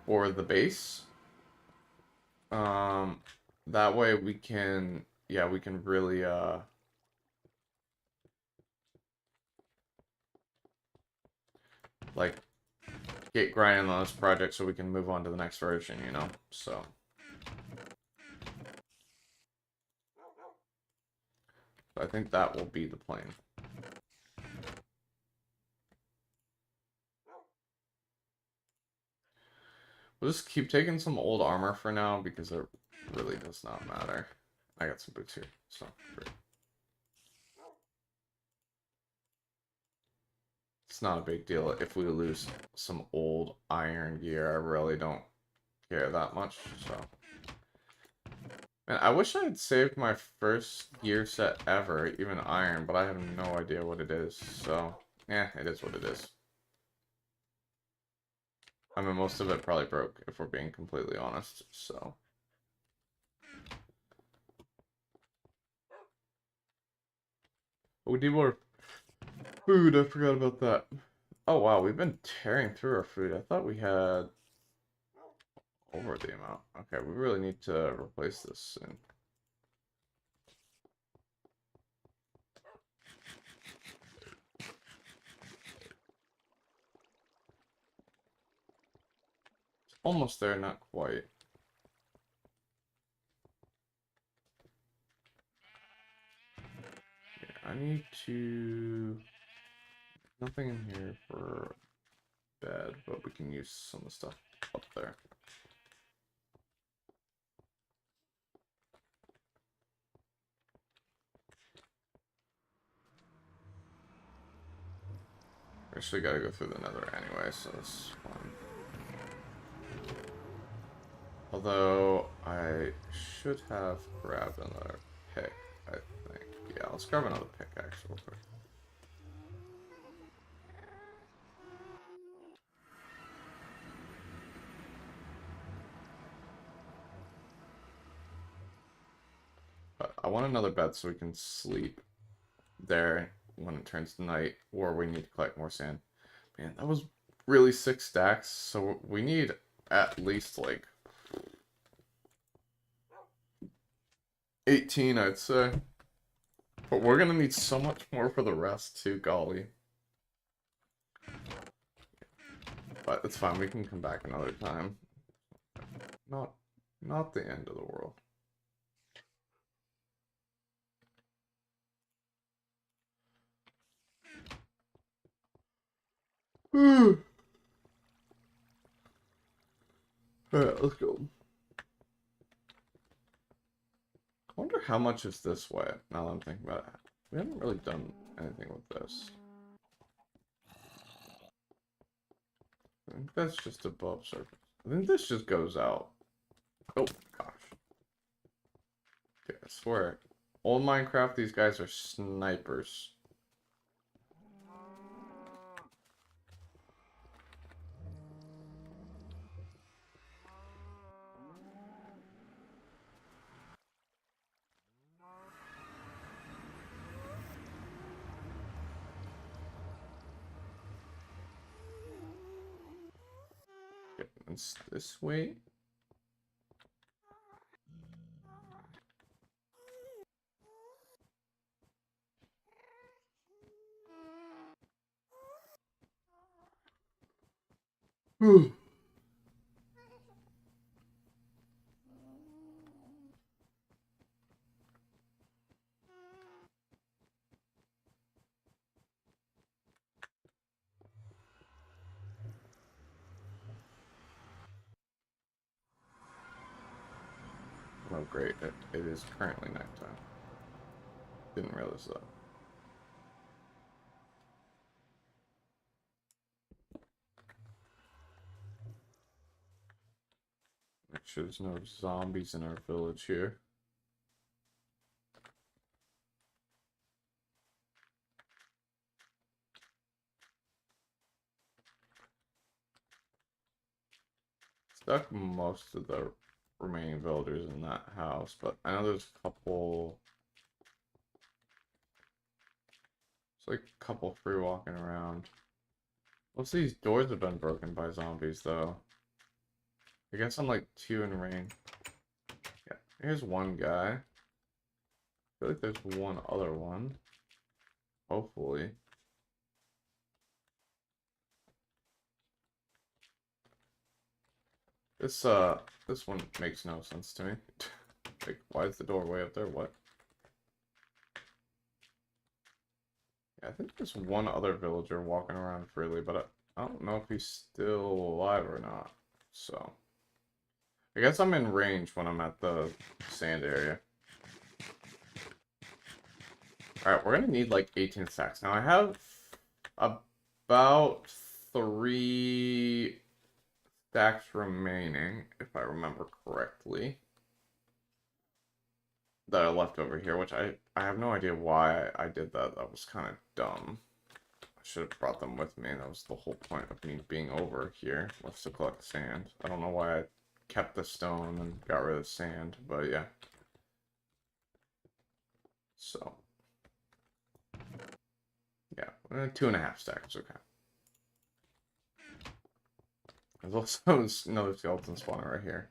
for the base. That way we can, yeah, we can really, like, get grinding on this project so we can move on to the next version, you know? So. I think that will be the plan. We'll just keep taking some old armor for now because it really does not matter. I got some boots here, so great. It's not a big deal if we lose some old iron gear. I really don't care that much, so. Man, I wish I had saved my first gear set ever, even iron, but I have no idea what it is, so. Yeah, it is what it is. I mean, most of it probably broke, if we're being completely honest, so. We need more food, I forgot about that. Oh wow, we've been tearing through our food. I thought we had over the amount. Okay, we really need to replace this soon. It's almost there, not quite. Yeah, I need to... Nothing in here for bed, but we can use some of the stuff up there. We actually gotta go through the Nether anyway, so that's fine. Although, I should have grabbed another pick, I think. Yeah, let's grab another pickaxe real quick. But I want another bed so we can sleep there when it turns to night, or we need to collect more sand. Man, that was really 6 stacks, so we need at least like 18, I'd say. But we're gonna need so much more for the rest too, golly. But it's fine, we can come back another time. Not the end of the world. Alright, let's go. I wonder how much is this way, now that I'm thinking about it. We haven't really done anything with this. I think that's just above surface. I think this just goes out. Oh, gosh. Okay, I swear. Old Minecraft, these guys are snipers. Okay, it's this way. Whew. Oh great, it is currently nighttime. Didn't realize that. Make sure there's no zombies in our village here. Stuck most of the remaining villagers in that house, but I know there's a couple. It's like a couple free walking around. Most of these doors have been broken by zombies, though. I guess I'm like 2 in range. Yeah, here's one guy. I feel like there's one other one. Hopefully. This one makes no sense to me. Like, why is the door way up there? What? Yeah, I think there's one other villager walking around freely, but I don't know if he's still alive or not. So, I guess I'm in range when I'm at the sand area. Alright, we're gonna need like 18 stacks. Now, I have about 3 stacks remaining, if I remember correctly, that are left over here, which I have no idea why I did that. That was kind of dumb. I should have brought them with me. That was the whole point of me being over here, was to collect sand. I don't know why I kept the stone and got rid of the sand, but yeah. So, yeah, 2.5 stacks, okay. There's also another skeleton spawner right here.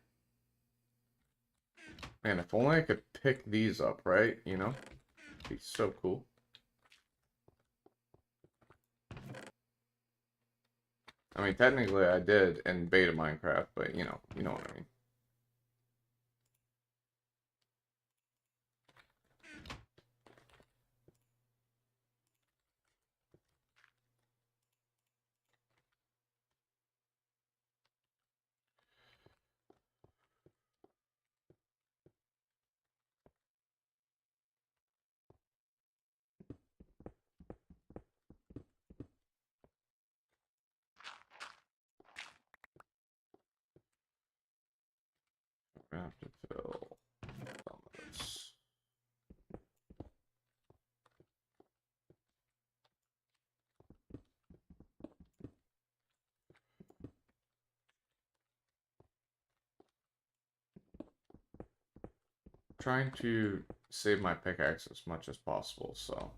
Man, if only I could pick these up, right? You know? It'd be so cool. I mean, technically I did in beta Minecraft, but you know what I mean. We're gonna have to fill some of this. Trying to save my pickaxe as much as possible, so.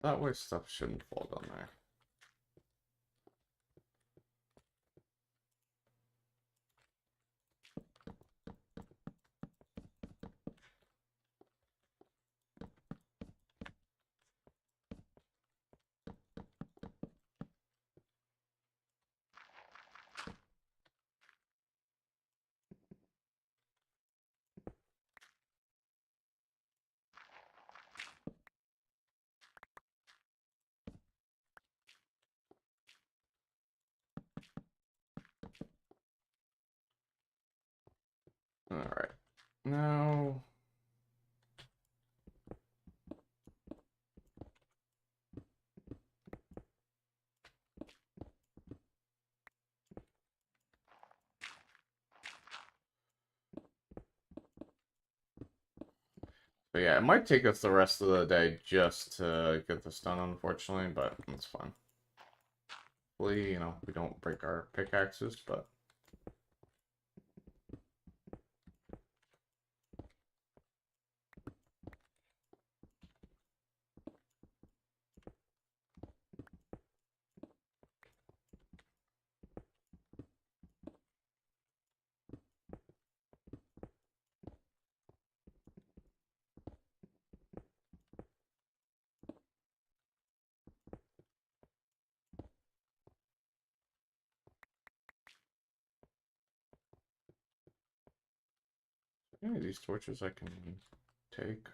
That way stuff shouldn't fall down there. Alright. Now. But yeah, it might take us the rest of the day just to get this done, unfortunately, but that's fine. Hopefully, you know, we don't break our pickaxes, but... Any of these torches I can take.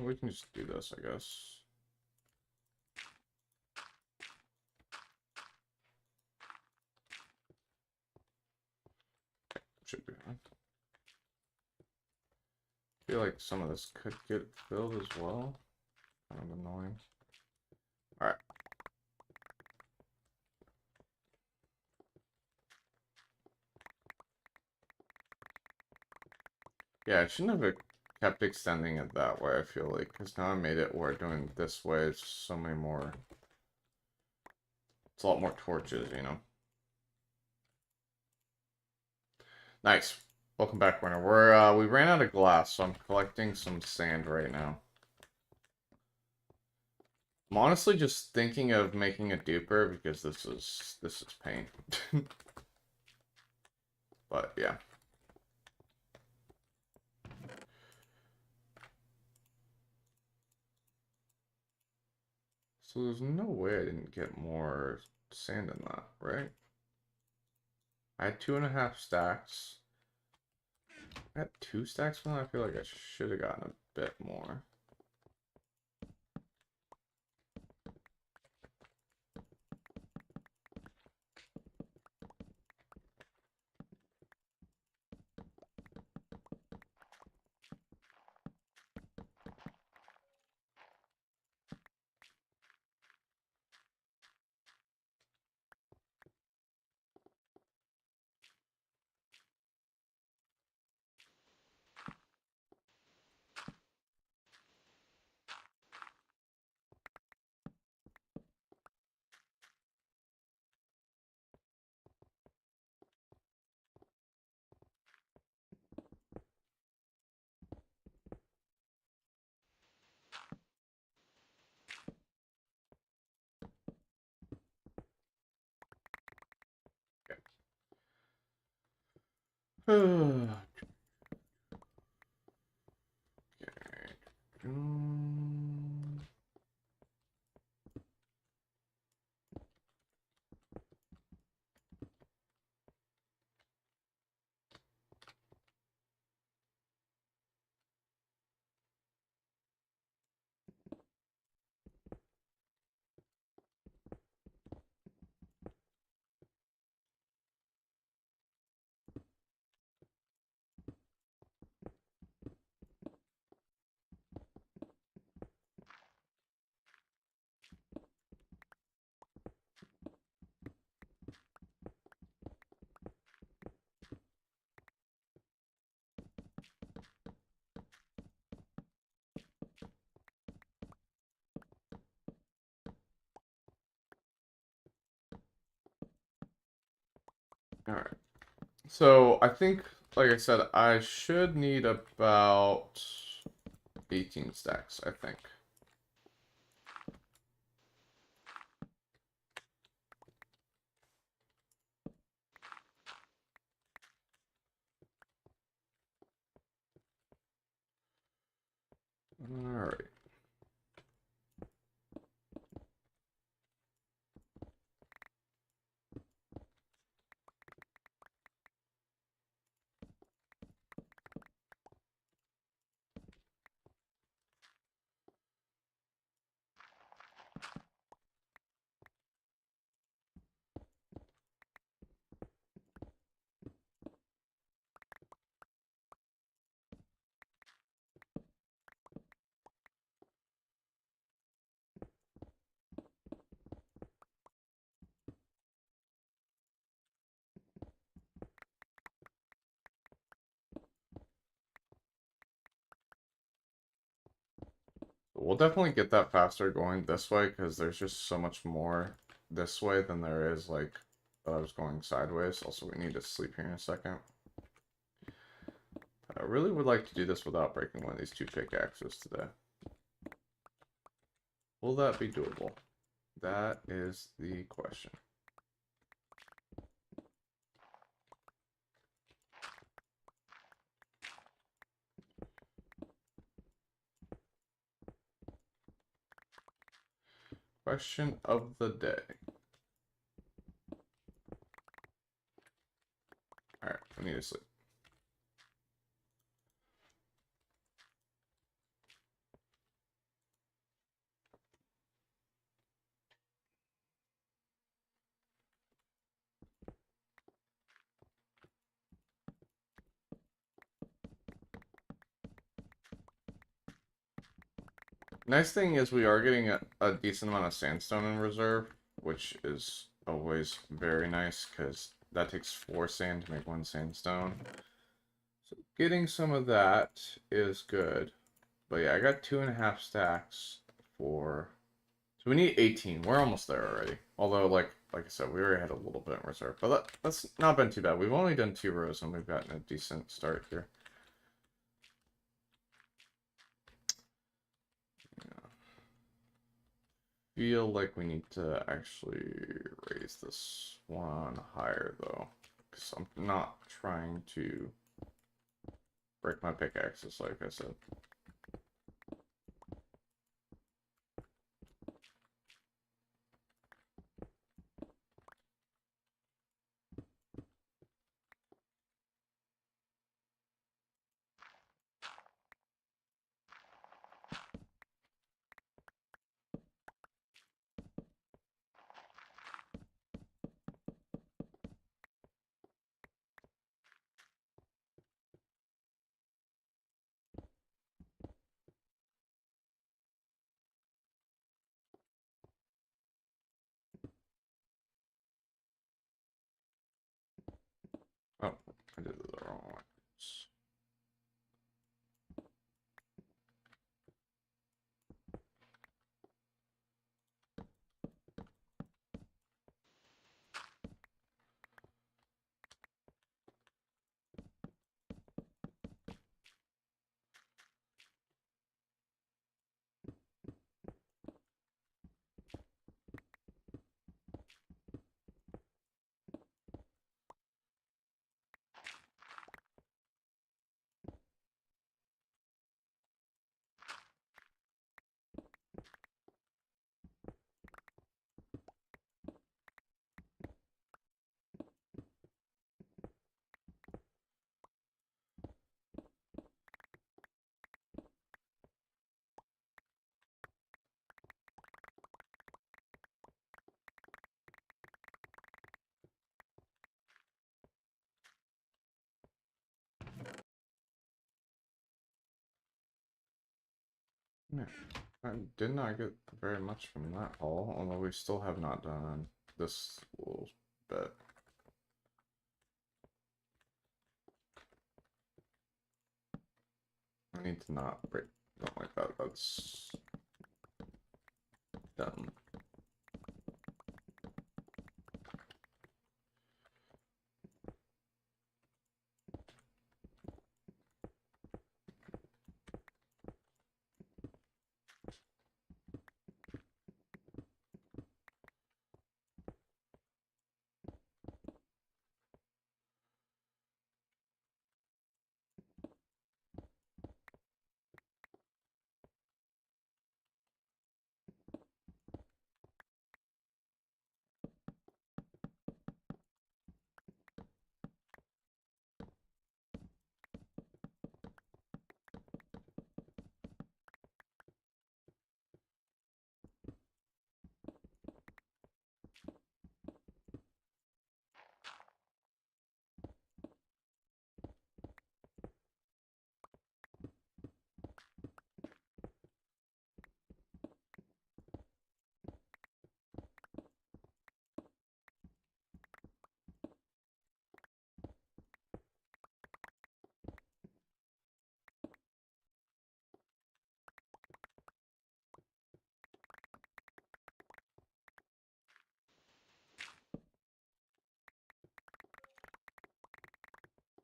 We can just do this, I guess. Should be fine. I feel like some of this could get filled as well. Kind of annoying. Alright. Yeah, I shouldn't have kept extending it that way, I feel like, because now I made it where doing this way is so many more... It's a lot more torches, you know? Nice. Welcome back, Winter. We ran out of glass, so I'm collecting some sand right now. I'm honestly just thinking of making a duper because this is pain. But yeah. So there's no way I didn't get more sand than that, right? I had 2.5 stacks. I had 2 stacks from that. I feel like I should have gotten a bit more. Okay. Mm. Alright. So I think, like I said, I should need about 18 stacks, I think. Alright. We'll definitely get that faster going this way because there's just so much more this way than there is like that I was going sideways. Also, we need to sleep here in a second. I really would like to do this without breaking one of these two pickaxes today. Will that be doable? That is the question. Question of the day. Alright, I need to sleep. Nice thing is we are getting a decent amount of sandstone in reserve, which is always very nice because that takes 4 sand to make 1 sandstone. So getting some of that is good. But yeah, I got 2.5 stacks for... So we need 18. We're almost there already. Although, like I said, we already had a little bit in reserve. But that's not been too bad. We've only done 2 rows and we've gotten a decent start here. Feel like we need to actually raise this one higher though, because I'm not trying to break my pickaxes like I said. Oh, I did it the wrong one. Yeah, I did not get very much from that haul, although we still have not done this little bit. I need to not break something like that. That's dumb.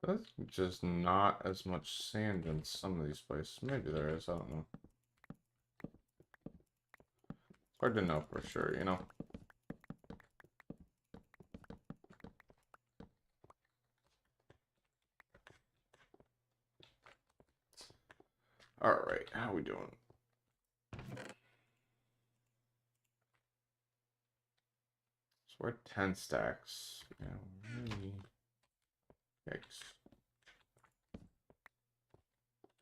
That's just not as much sand in some of these places. Maybe there is, I don't know. Hard to know for sure, you know? Alright, how we doing? So we're 10 stacks. Yeah, really... Yikes.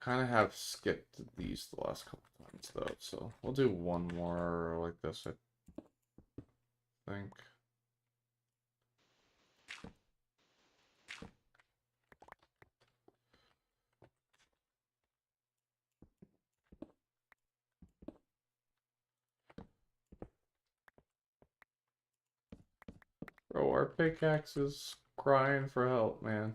Kind of have skipped these the last couple times though, so we'll do one more like this, I think. Bro, our pickaxe is crying for help, man.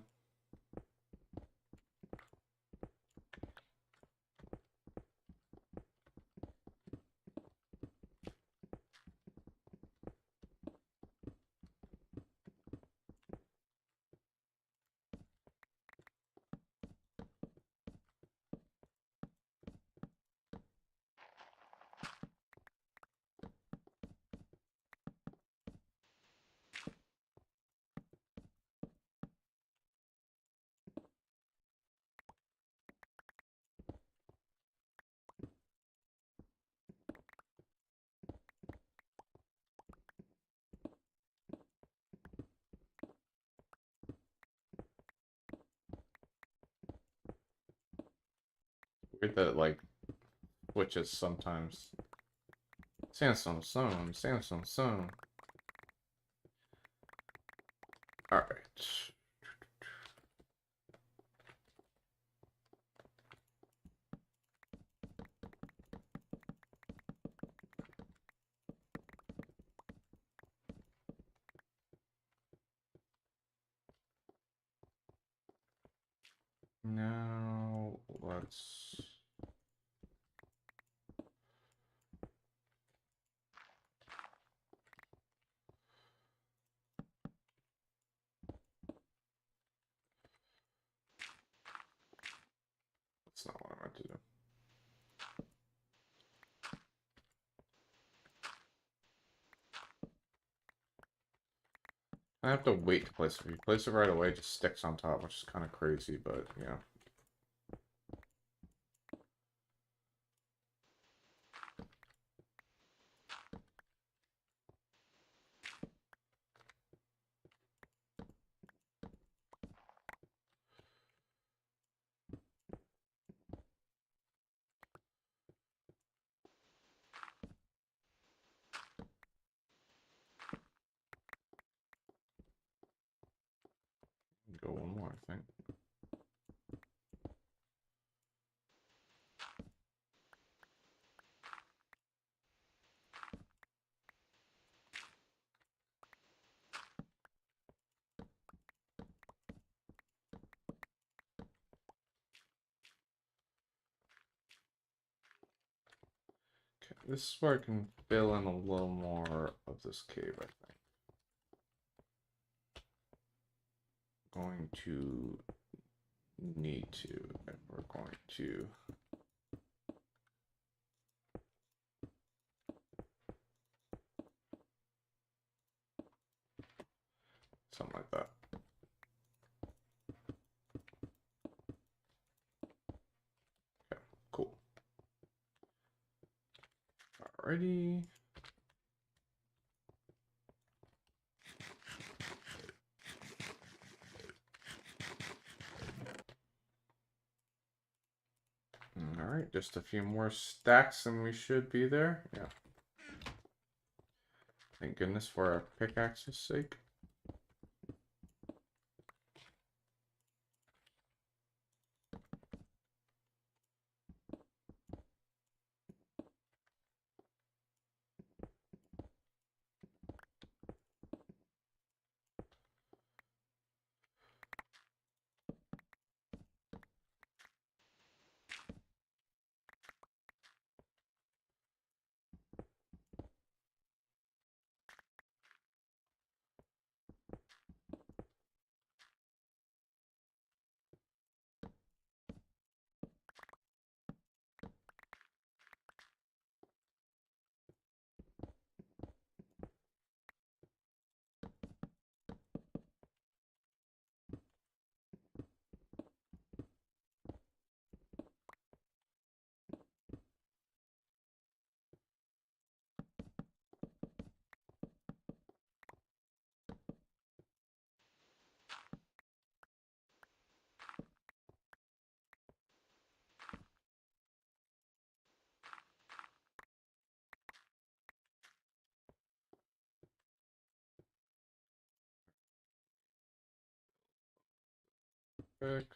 Weird that it like switches sometimes. Sandstone, stone, sandstone, stone. Alright. Now let's that's not what I meant to do. I have to wait to place it. If you place it right away, it just sticks on top, which is kind of crazy, but yeah. Go one more, I think. Okay, this is where I can fill in a little more of this cave, I think. Going to need to, and we're going to something like that. Okay, cool. Alrighty. Alright, just a few more stacks and we should be there. Yeah. Thank goodness for our pickaxe's sake. Quick.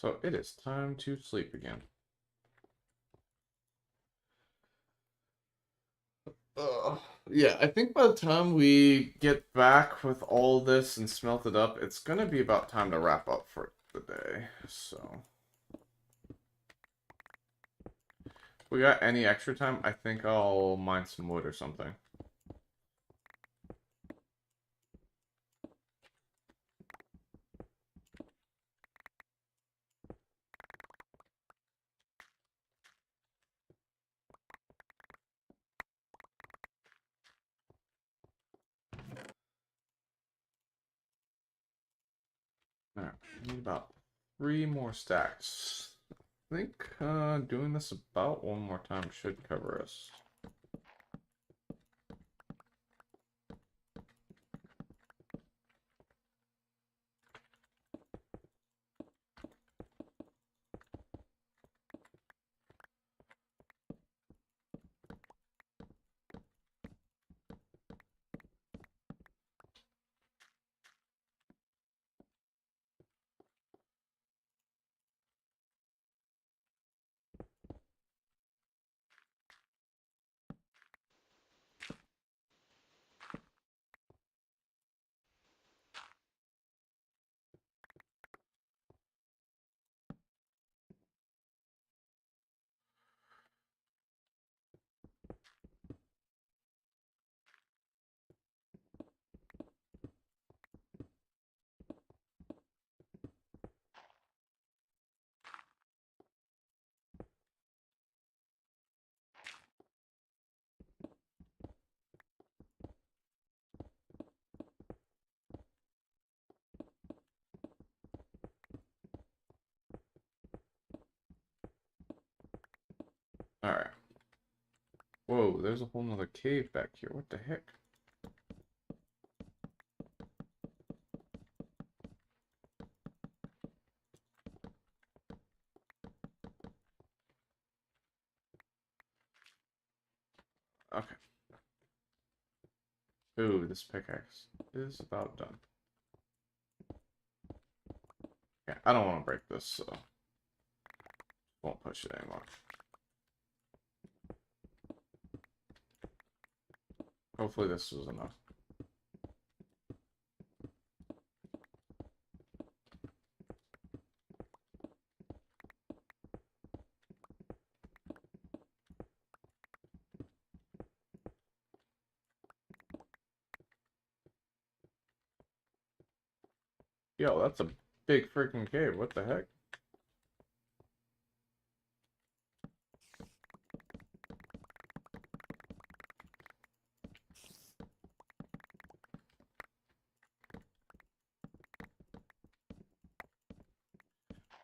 So it is time to sleep again. Yeah, I think by the time we get back with all this and smelt it up, it's gonna be about time to wrap up for the day. So, if we got any extra time, I think I'll mine some wood or something. Alright, we need about 3 more stacks. I think doing this about one more time should cover us. Alright. Whoa, there's a whole nother cave back here. What the heck? Okay. Ooh, this pickaxe is about done. Yeah, I don't want to break this, so won't push it anymore. Hopefully this was enough. Yo, that's a big freaking cave. What the heck?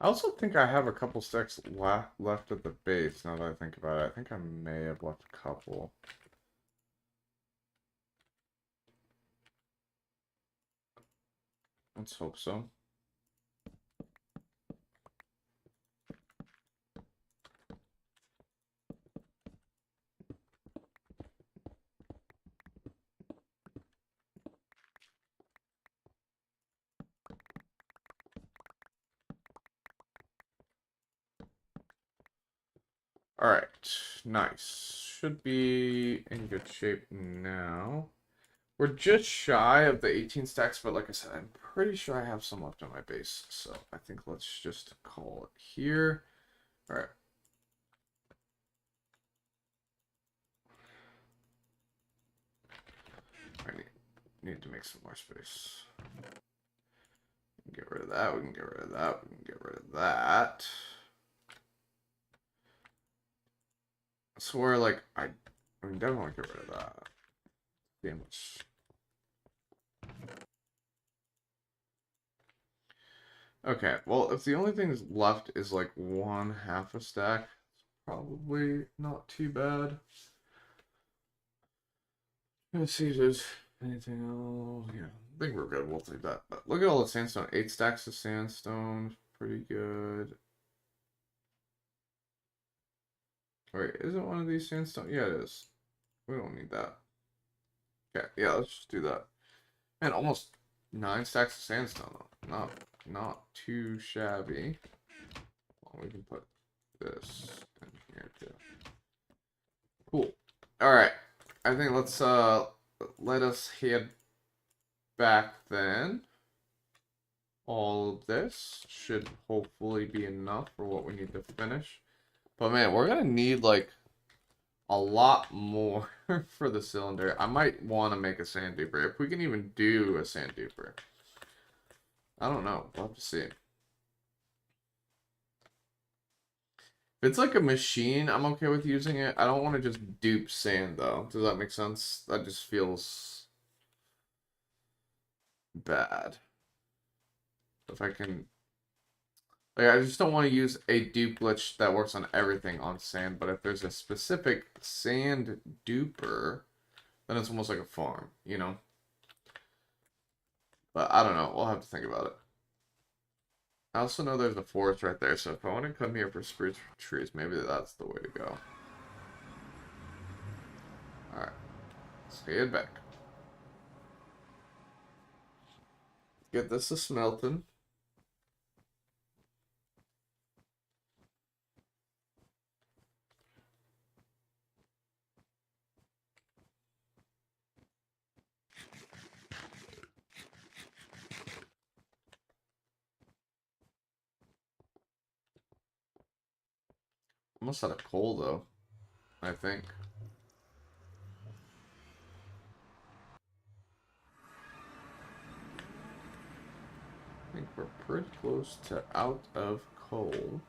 I also think I have a couple stacks left at the base, now that I think about it. I think I may have left a couple. Let's hope so. Alright, nice. Should be in good shape now. We're just shy of the 18 stacks, but like I said, I'm pretty sure I have some left on my base. So I think let's just call it here. Alright. I need to make some more space. Get rid of that, we can get rid of that, we can get rid of that. I swear, like, I mean, definitely get rid of that. Damn much. Okay, well, if the only thing left is like 1/2 a stack, it's probably not too bad. Let's see if there's anything else. Yeah, I think we're good. We'll take that. But look at all the sandstone. 8 stacks of sandstone. Pretty good. Wait, isn't one of these sandstone? Yeah, it is. We don't need that. Okay, yeah, let's just do that. And almost 9 stacks of sandstone, though. Not too shabby. Well, we can put this in here, too. Cool. Alright. I think let's, let us head back then. All of this should hopefully be enough for what we need to finish. But man, we're gonna need like a lot more for the cylinder. I might want to make a sand duper if we can even do a sand duper. I don't know. We'll have to see. If it's like a machine, I'm okay with using it. I don't want to just dupe sand though. Does that make sense? That just feels bad. If I can, like, I just don't want to use a dupe glitch that works on everything on sand, but if there's a specific sand duper, then it's almost like a farm, you know? But I don't know. We'll have to think about it. I also know there's a forest right there, so if I want to come here for spruce trees, maybe that's the way to go. Alright. Let's head back. Get this to smelting. Almost out of coal, though. I think. I think we're pretty close to out of coal.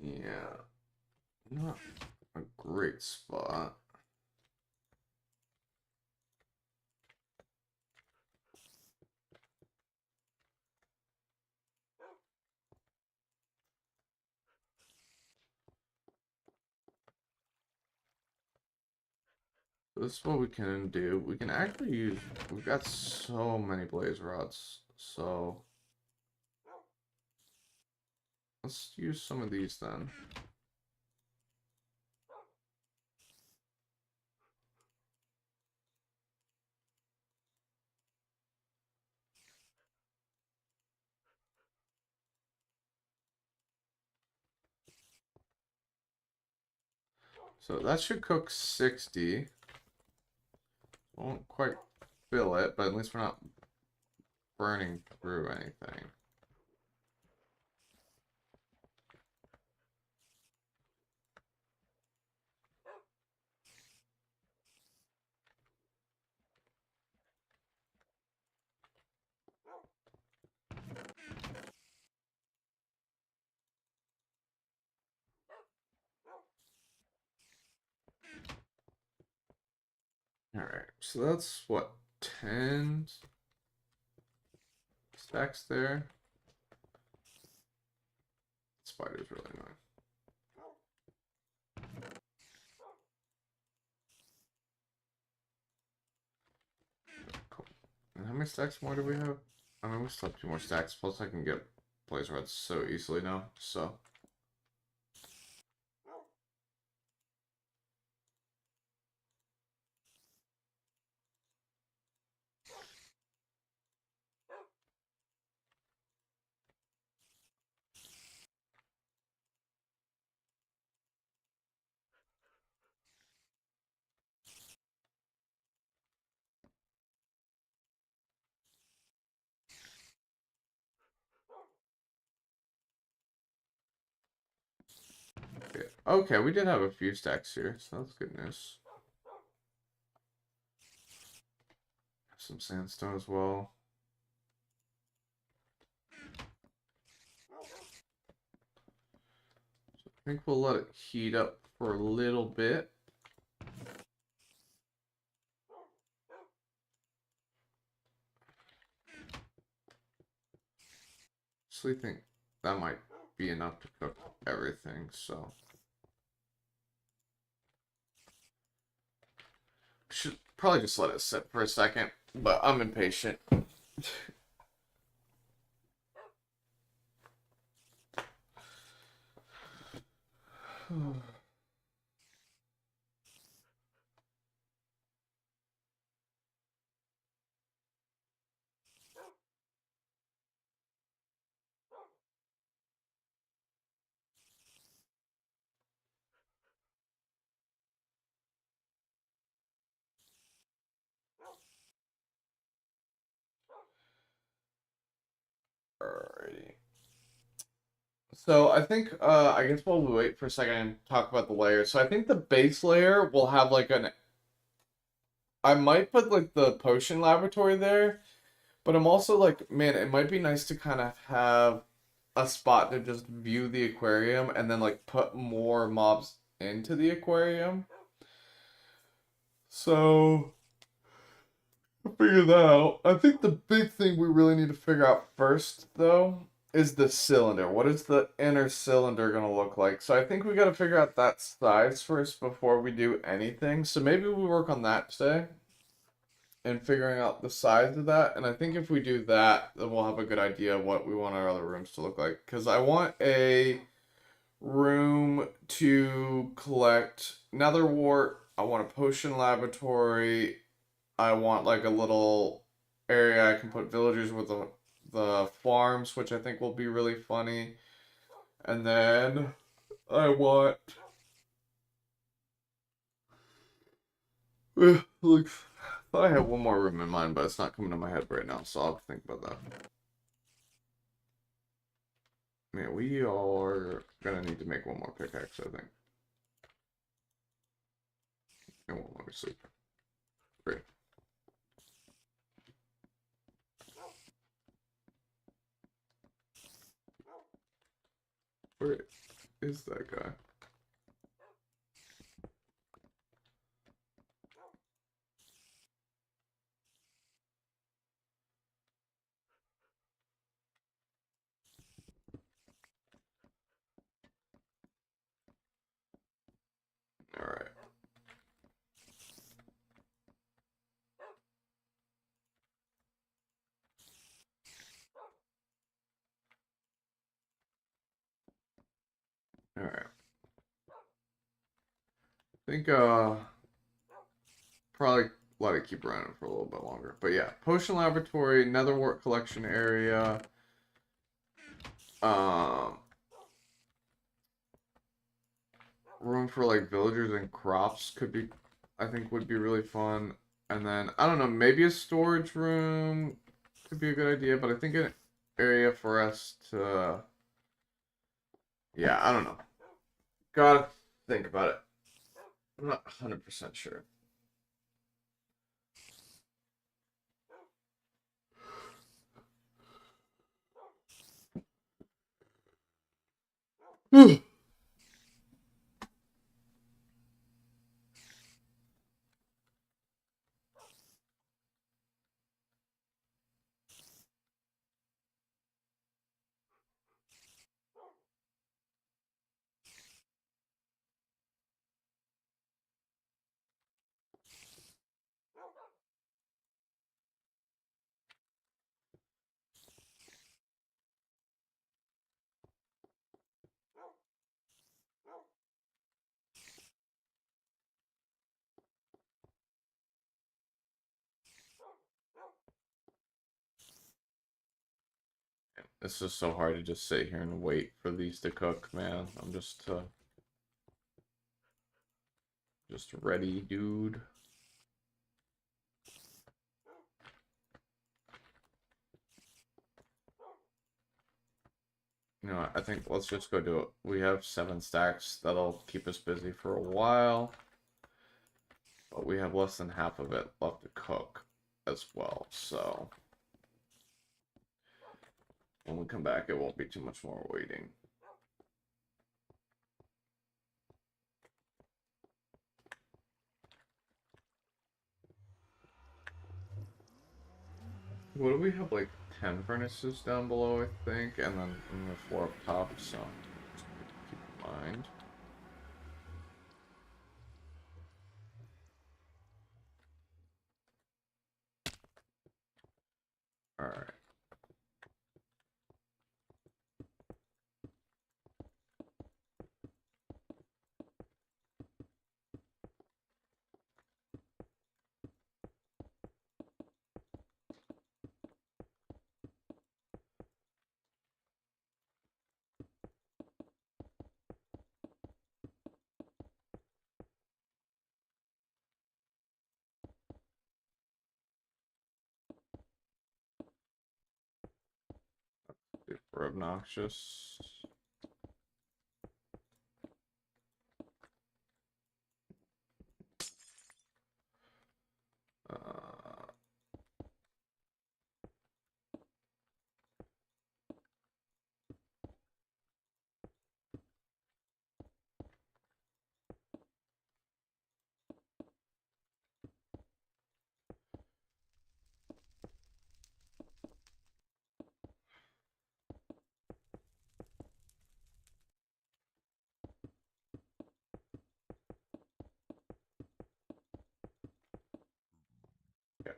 Yeah. Not a great spot. This is what we can do. We can actually use... We've got so many blaze rods. So... let's use some of these then. So that should cook 60. Won't quite fill it, but at least we're not burning through anything. Alright, so that's what, 10 stacks there? Spider's really annoying. Cool. And how many stacks more do we have? I mean, we still have 2 more stacks, plus I can get blaze rods so easily now, so... Okay, we did have a few stacks here, so that's good news. Have some sandstone as well. So I think we'll let it heat up for a little bit. So I think that might be enough to cook everything, so. Should probably just let it sit for a second, but I'm impatient. Alrighty. So I think I guess while we wait for a second and talk about the layers. So I think the base layer will have like an I might put like the potion laboratory there, but I'm also like, man, it might be nice to kind of have a spot to just view the aquarium and then like put more mobs into the aquarium. So figure that out. I think the big thing we really need to figure out first, though, is the cylinder. What is the inner cylinder gonna look like? So I think we gotta figure out that size first before we do anything. So maybe we work on that today and figuring out the size of that. And I think if we do that, then we'll have a good idea of what we want our other rooms to look like. Because I want a room to collect nether wart. I want a potion laboratory. I want like a little area I can put villagers with the farms, which I think will be really funny. And then I want like thought I had one more room in mind, but it's not coming to my head right now, so I'll have to think about that. Man, we are gonna need to make one more pickaxe, I think. It won't let me sleep. Great. Where is that guy? Alright. Alright. I think probably let it keep running for a little bit longer. But yeah, potion laboratory, netherwort collection area. Um, room for like villagers and crops could be, I think would be really fun. And then I don't know, maybe a storage room could be a good idea. But I think an area for us to, yeah, I don't know. Gotta think about it. I'm not 100% sure. It's just so hard to just sit here and wait for these to cook, man. I'm just ready, dude. You know what, I think let's just go do it. We have 7 stacks. That'll keep us busy for a while. But we have less than half of it left to cook as well, so when we come back, it won't be too much more waiting. What do we have, like 10 furnaces down below, I think, and then the floor up top, so keep in mind. Alright. Super obnoxious. Uh, okay.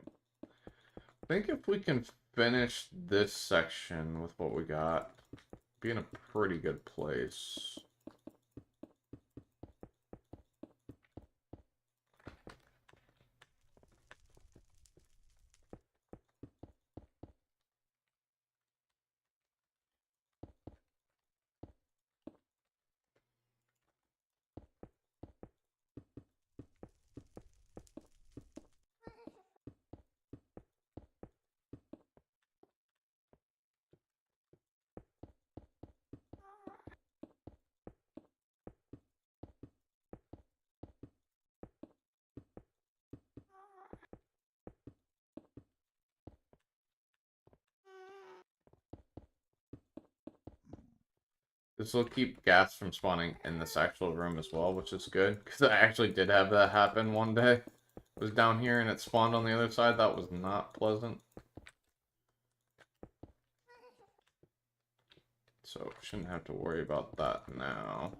I think if we can finish this section with what we got, be in a pretty good place. This will keep ghast from spawning in this actual room as well, which is good, because I actually did have that happen one day. It was down here and it spawned on the other side. That was not pleasant. So, shouldn't have to worry about that now.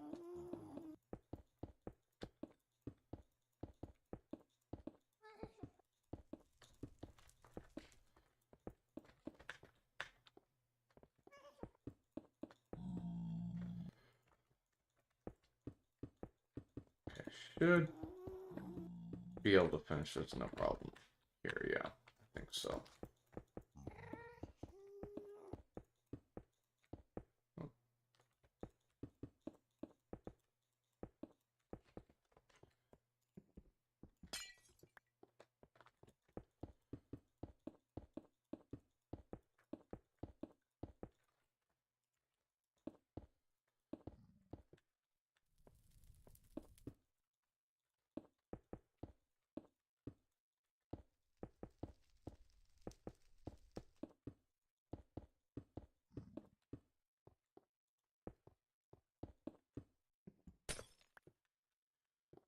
Okay, should be able to finish this, no problem. Here, yeah, I think so.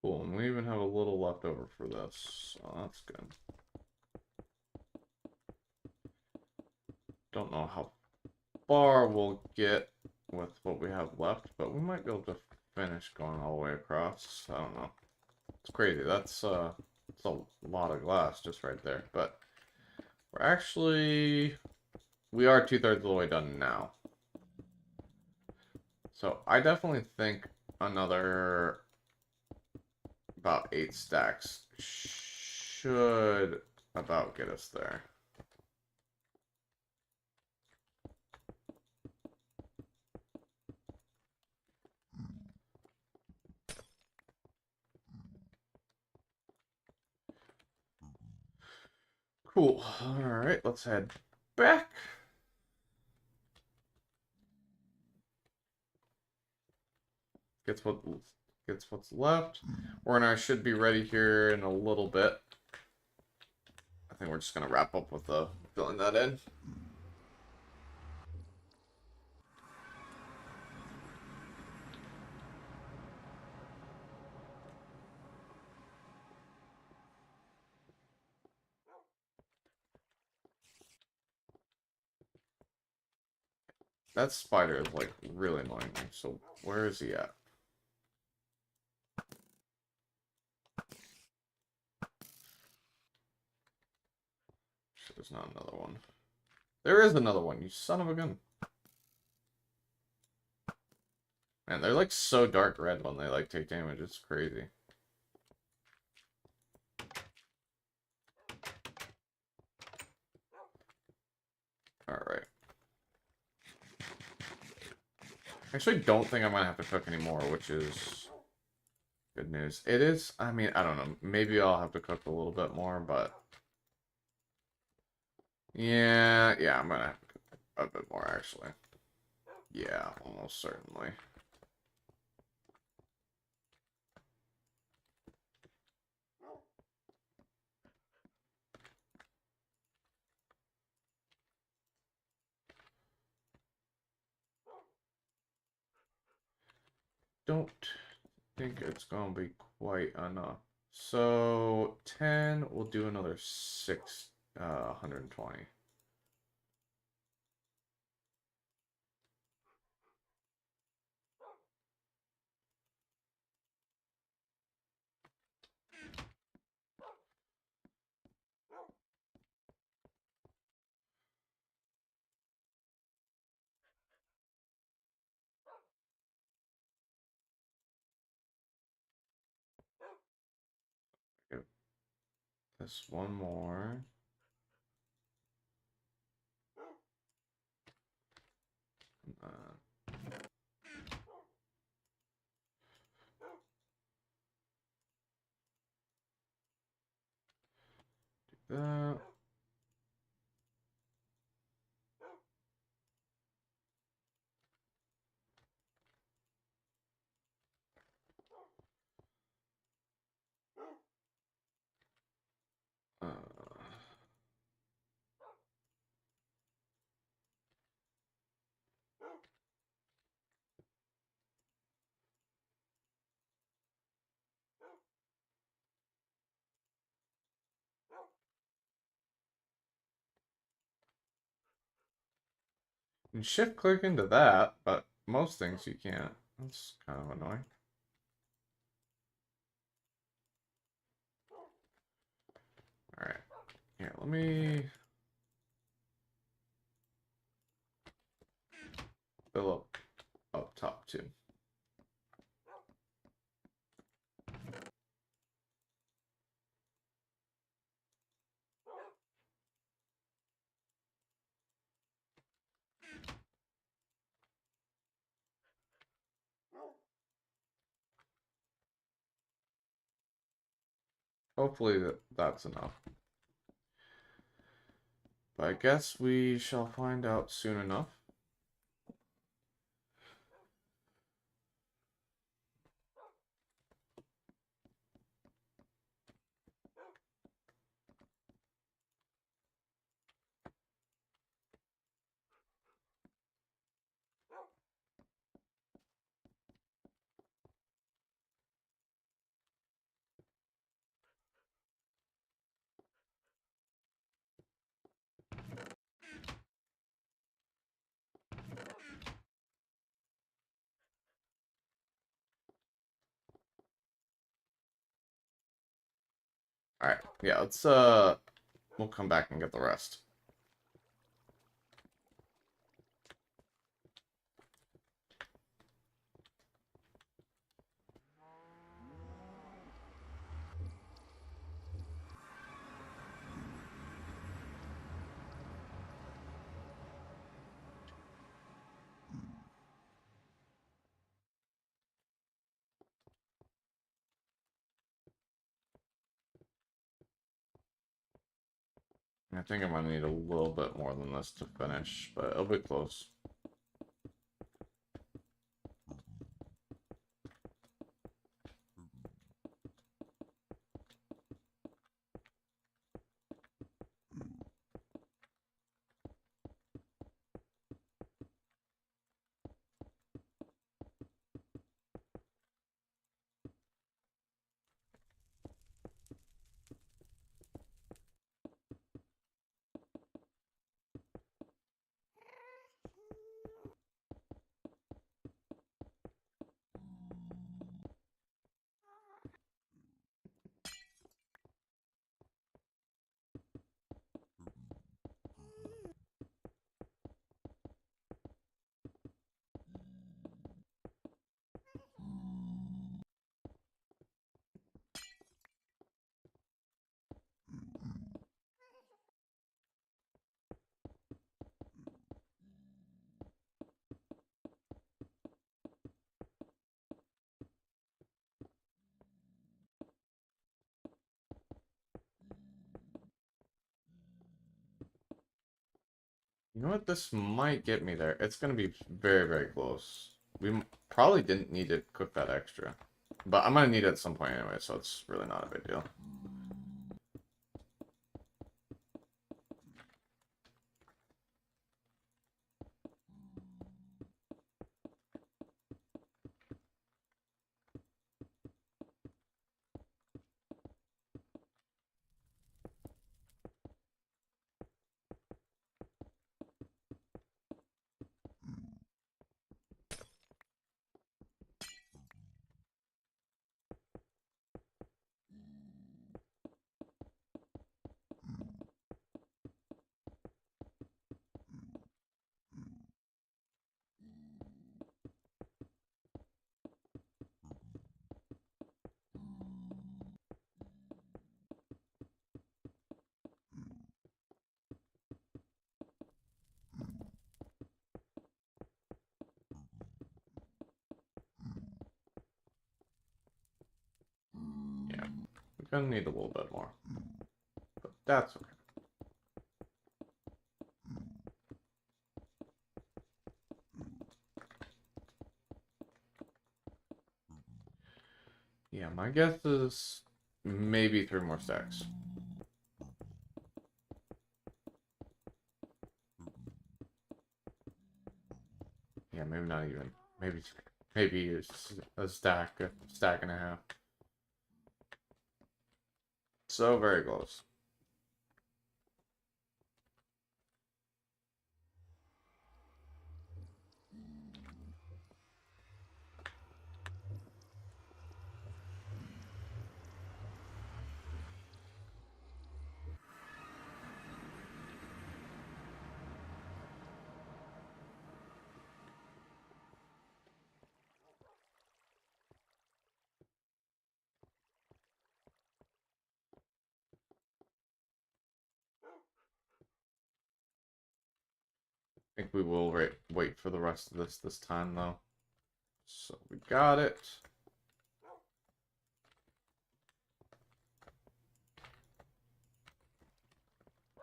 Cool, and we even have a little left over for this, so that's good. Don't know how far we'll get with what we have left, but we might be able to finish going all the way across. I don't know. It's crazy. That's it's a lot of glass just right there. But we are 2/3 of the way done now. So I definitely think another about 8 stacks should about get us there. Cool. Alright, let's head back. Gets what's left. I should be ready here in a little bit. I think we're just gonna wrap up with filling that in. That spider is like really annoying me. So where is he at? There's not another one. There is another one, you son of a gun. Man, they're like so dark red when they like take damage. It's crazy. Alright. I actually don't think I'm gonna have to cook anymore, which is good news. It is, I mean, I don't know. Maybe I'll have to cook a little bit more, but yeah, I'm gonna have to cook a bit more actually. Yeah, almost certainly. Don't think it's gonna be quite enough. So 10, we'll do another 6, 120. Give this one more. That. Uh, you can shift click into that, but most things you can't. That's kind of annoying. Alright. Here, let me fill up top too. Hopefully that's enough. But I guess we shall find out soon enough. Alright, yeah, let's we'll come back and get the rest. I think I'm gonna need a little bit more than this to finish, but it'll be close. You know what? This might get me there. It's gonna be very, very close. Probably didn't need to cook that extra. But I'm gonna need it at some point anyway, so it's really not a big deal. Yeah, we're gonna need a little bit more. But that's okay. Yeah, my guess is maybe 3 more stacks. Yeah, maybe not even. Maybe it's a stack and a half. So very close. I think we will wait for the rest of this time though. So we got it.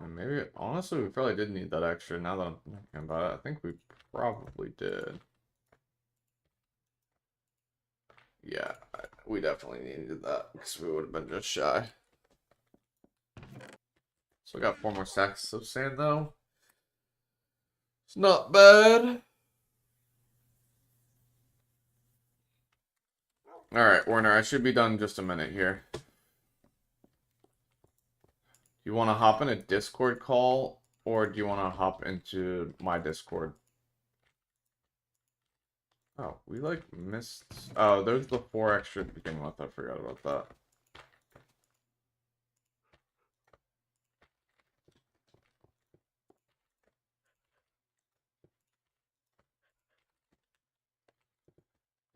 And maybe, honestly, we probably did need that extra now that I'm thinking about it. I think we probably did. Yeah, we definitely needed that because we would have been just shy. So we got 4 more stacks of sand though. It's not bad. Alright, Warner, I should be done in just a minute here. Do you want to hop in a Discord call, or do you want to hop into my Discord? Oh, we like missed... Oh, there's the 4 extra to begin with. I forgot about that.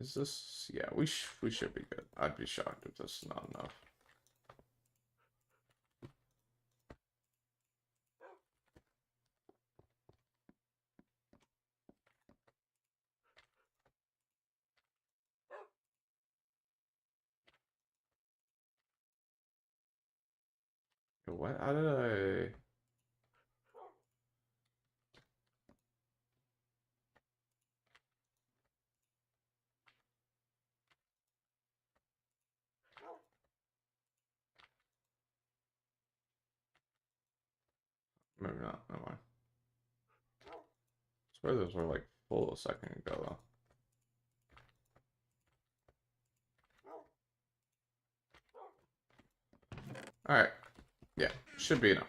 Is this... Yeah, we should be good. I'd be shocked if this is not enough. What? How did I... Maybe not. Never mind. I swear those were like full a second ago though. Alright. Yeah, should be enough.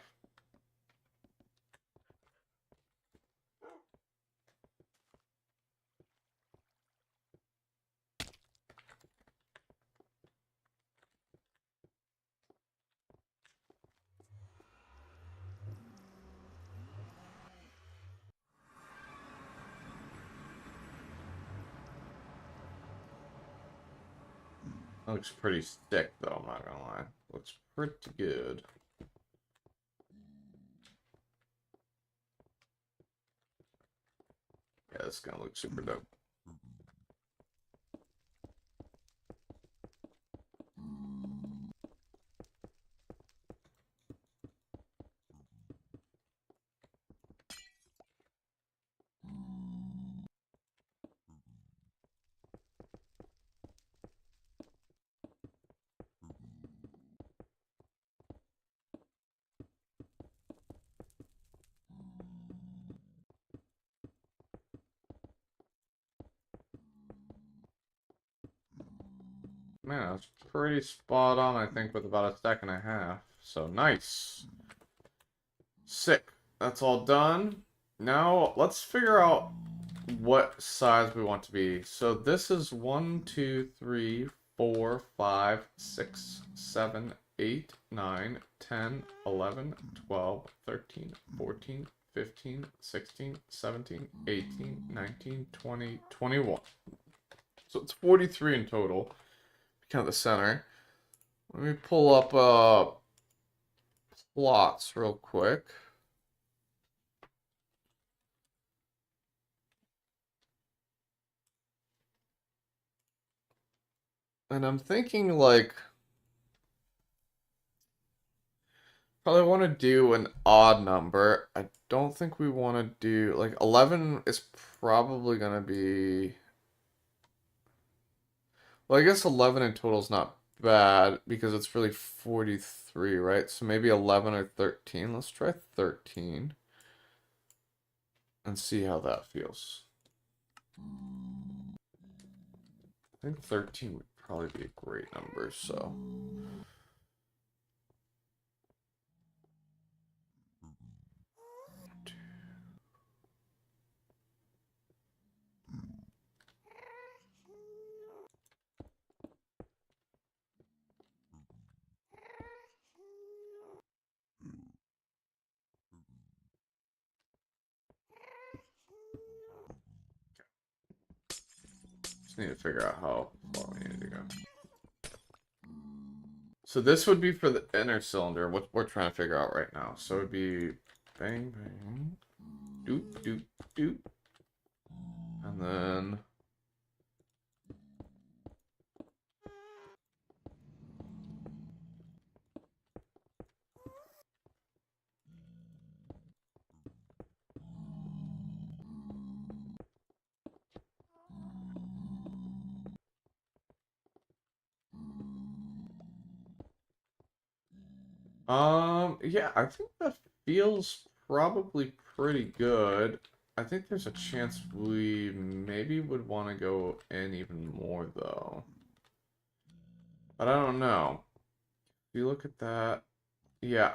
Looks pretty thick though, I'm not gonna lie. Looks pretty good. Yeah, this is gonna look super dope. man, that's pretty spot on, I think, with about a stack and a half. So, nice. Sick. That's all done. Now, let's figure out what size we want to be. So, this is 1, 2, 3, 4, 5, 6, 7, 8, 9, 10, 11, 12, 13, 14, 15, 16, 17, 18, 19, 20, 21. So it's 43 in total. Count the center. Let me pull up plots real quick. And I'm thinking like probably want to do an odd number. I don't think we want to do like 11 is probably gonna be. Well, I guess 11 in total is not bad because it's really 43, right? So maybe 11 or 13. Let's try 13 and see how that feels. I think 13 would probably be a great number, so. Just need to figure out how far we need to go. So this would be for the inner cylinder, what we're trying to figure out right now. So it would be bang, bang, doop, doop, doop. And then... yeah, I think that feels probably pretty good. I think there's a chance we maybe would want to go in even more, though. But I don't know. If you look at that, yeah,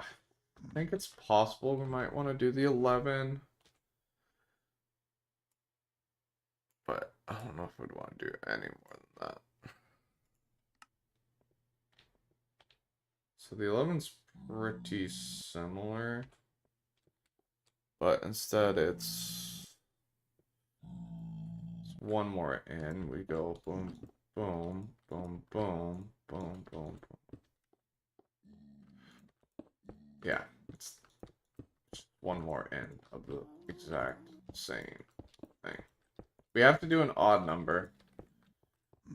I think it's possible we might want to do the 11. But I don't know if we'd want to do any more than that. So the 11's pretty similar. But instead it's one more in. We go boom, boom, boom, boom, boom, boom, boom. Yeah, it's just one more in of the exact same thing. We have to do an odd number.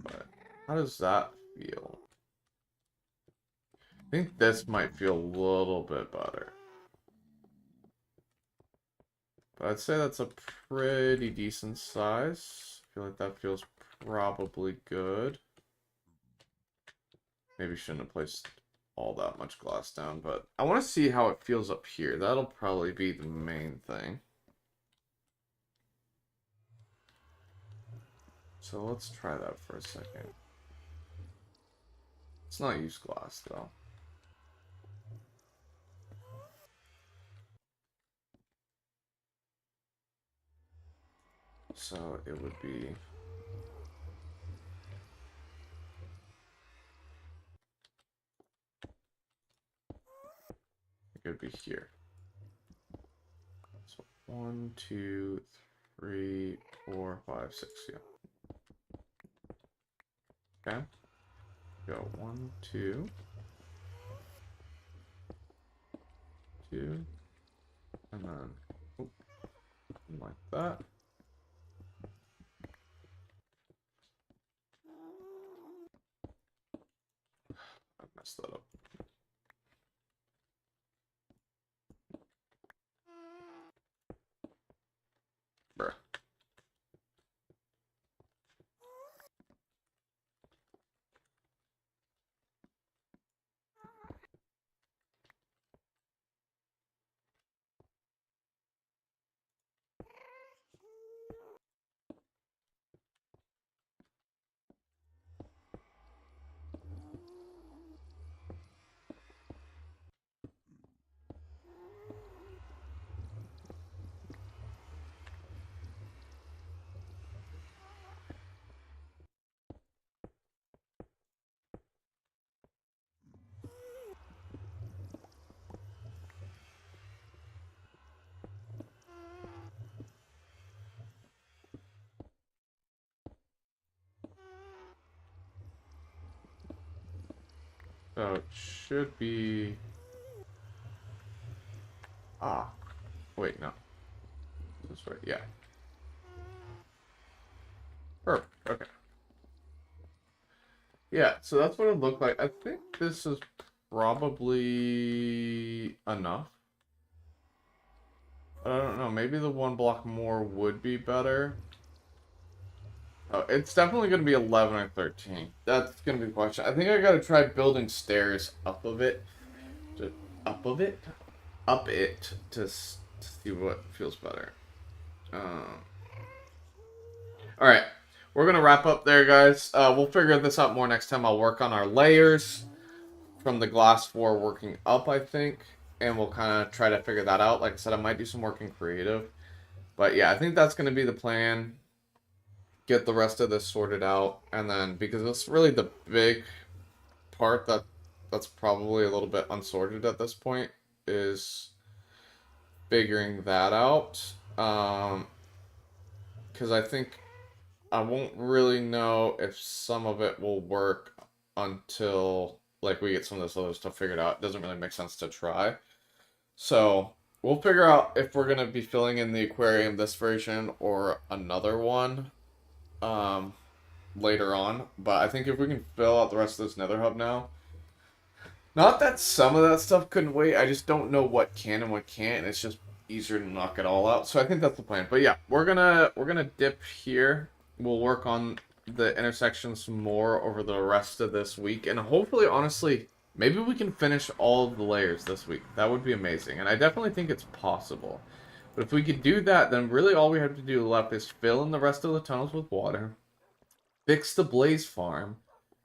But how does that feel? I think this might feel a little bit better. But I'd say that's a pretty decent size. I feel like that feels probably good. Maybe shouldn't have placed all that much glass down, but I want to see how it feels up here. That'll probably be the main thing. So let's try that for a second. Let's not use glass though. So it would be... It would be here. So 1, 2, 3, 4, 5, 6, yeah. Okay. Go 1, 2, 2, and then oh, like that. I messed that up. Bruh. So it should be... Ah. Wait, no. This way, yeah. Perfect, okay. Yeah, so that's what it looked like. I think this is probably enough. I don't know, maybe the one block more would be better. Oh, it's definitely going to be 11 or 13. That's going to be the question. I think I got to try building stairs up of it. Up of it? Up it to see what feels better. Alright, we're going to wrap up there, guys. We'll figure this out more next time. I'll work on our layers from the glass floor working up, I think. And we'll kind of try to figure that out. Like I said, I might do some work in creative. But yeah, I think that's going to be the plan. Get the rest of this sorted out. And then, because it's really the big part that's probably a little bit unsorted at this point, is figuring that out. Because I think I won't really know if some of it will work until like we get some of this other stuff figured out. It doesn't really make sense to try. So we'll figure out if we're gonna be filling in the aquarium this version or another one later on. But I think if we can fill out the rest of this Nether hub now. Not that some of that stuff couldn't wait. I just don't know what can and what can't. And it's just easier to knock it all out. So I think that's the plan. But yeah, we're gonna dip here. We'll work on the intersections more over the rest of this week. And hopefully, honestly, maybe we can finish all of the layers this week. That would be amazing. And I definitely think it's possible. But if we could do that, then really all we have to do left is fill in the rest of the tunnels with water, fix the blaze farm,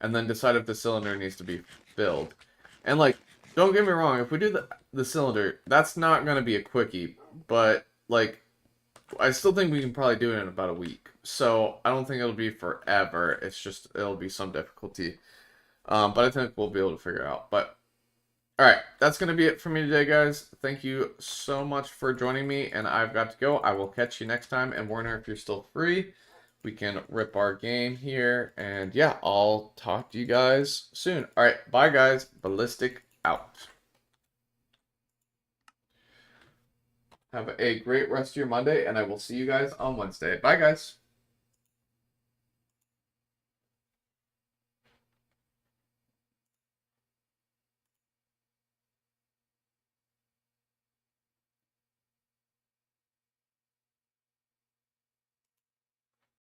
and then decide if the cylinder needs to be filled. And like, don't get me wrong, if we do the cylinder, that's not going to be a quickie. But like, I still think we can probably do it in about a week. So I don't think it'll be forever. It's just, it'll be some difficulty. But I think we'll be able to figure it out. But, alright, that's going to be it for me today, guys. Thank you so much for joining me, and I've got to go. I will catch you next time. And Warner, if you're still free, we can rip our game here. And yeah, I'll talk to you guys soon. Alright, bye guys. Bellistic out. Have a great rest of your Monday, and I will see you guys on Wednesday. Bye, guys.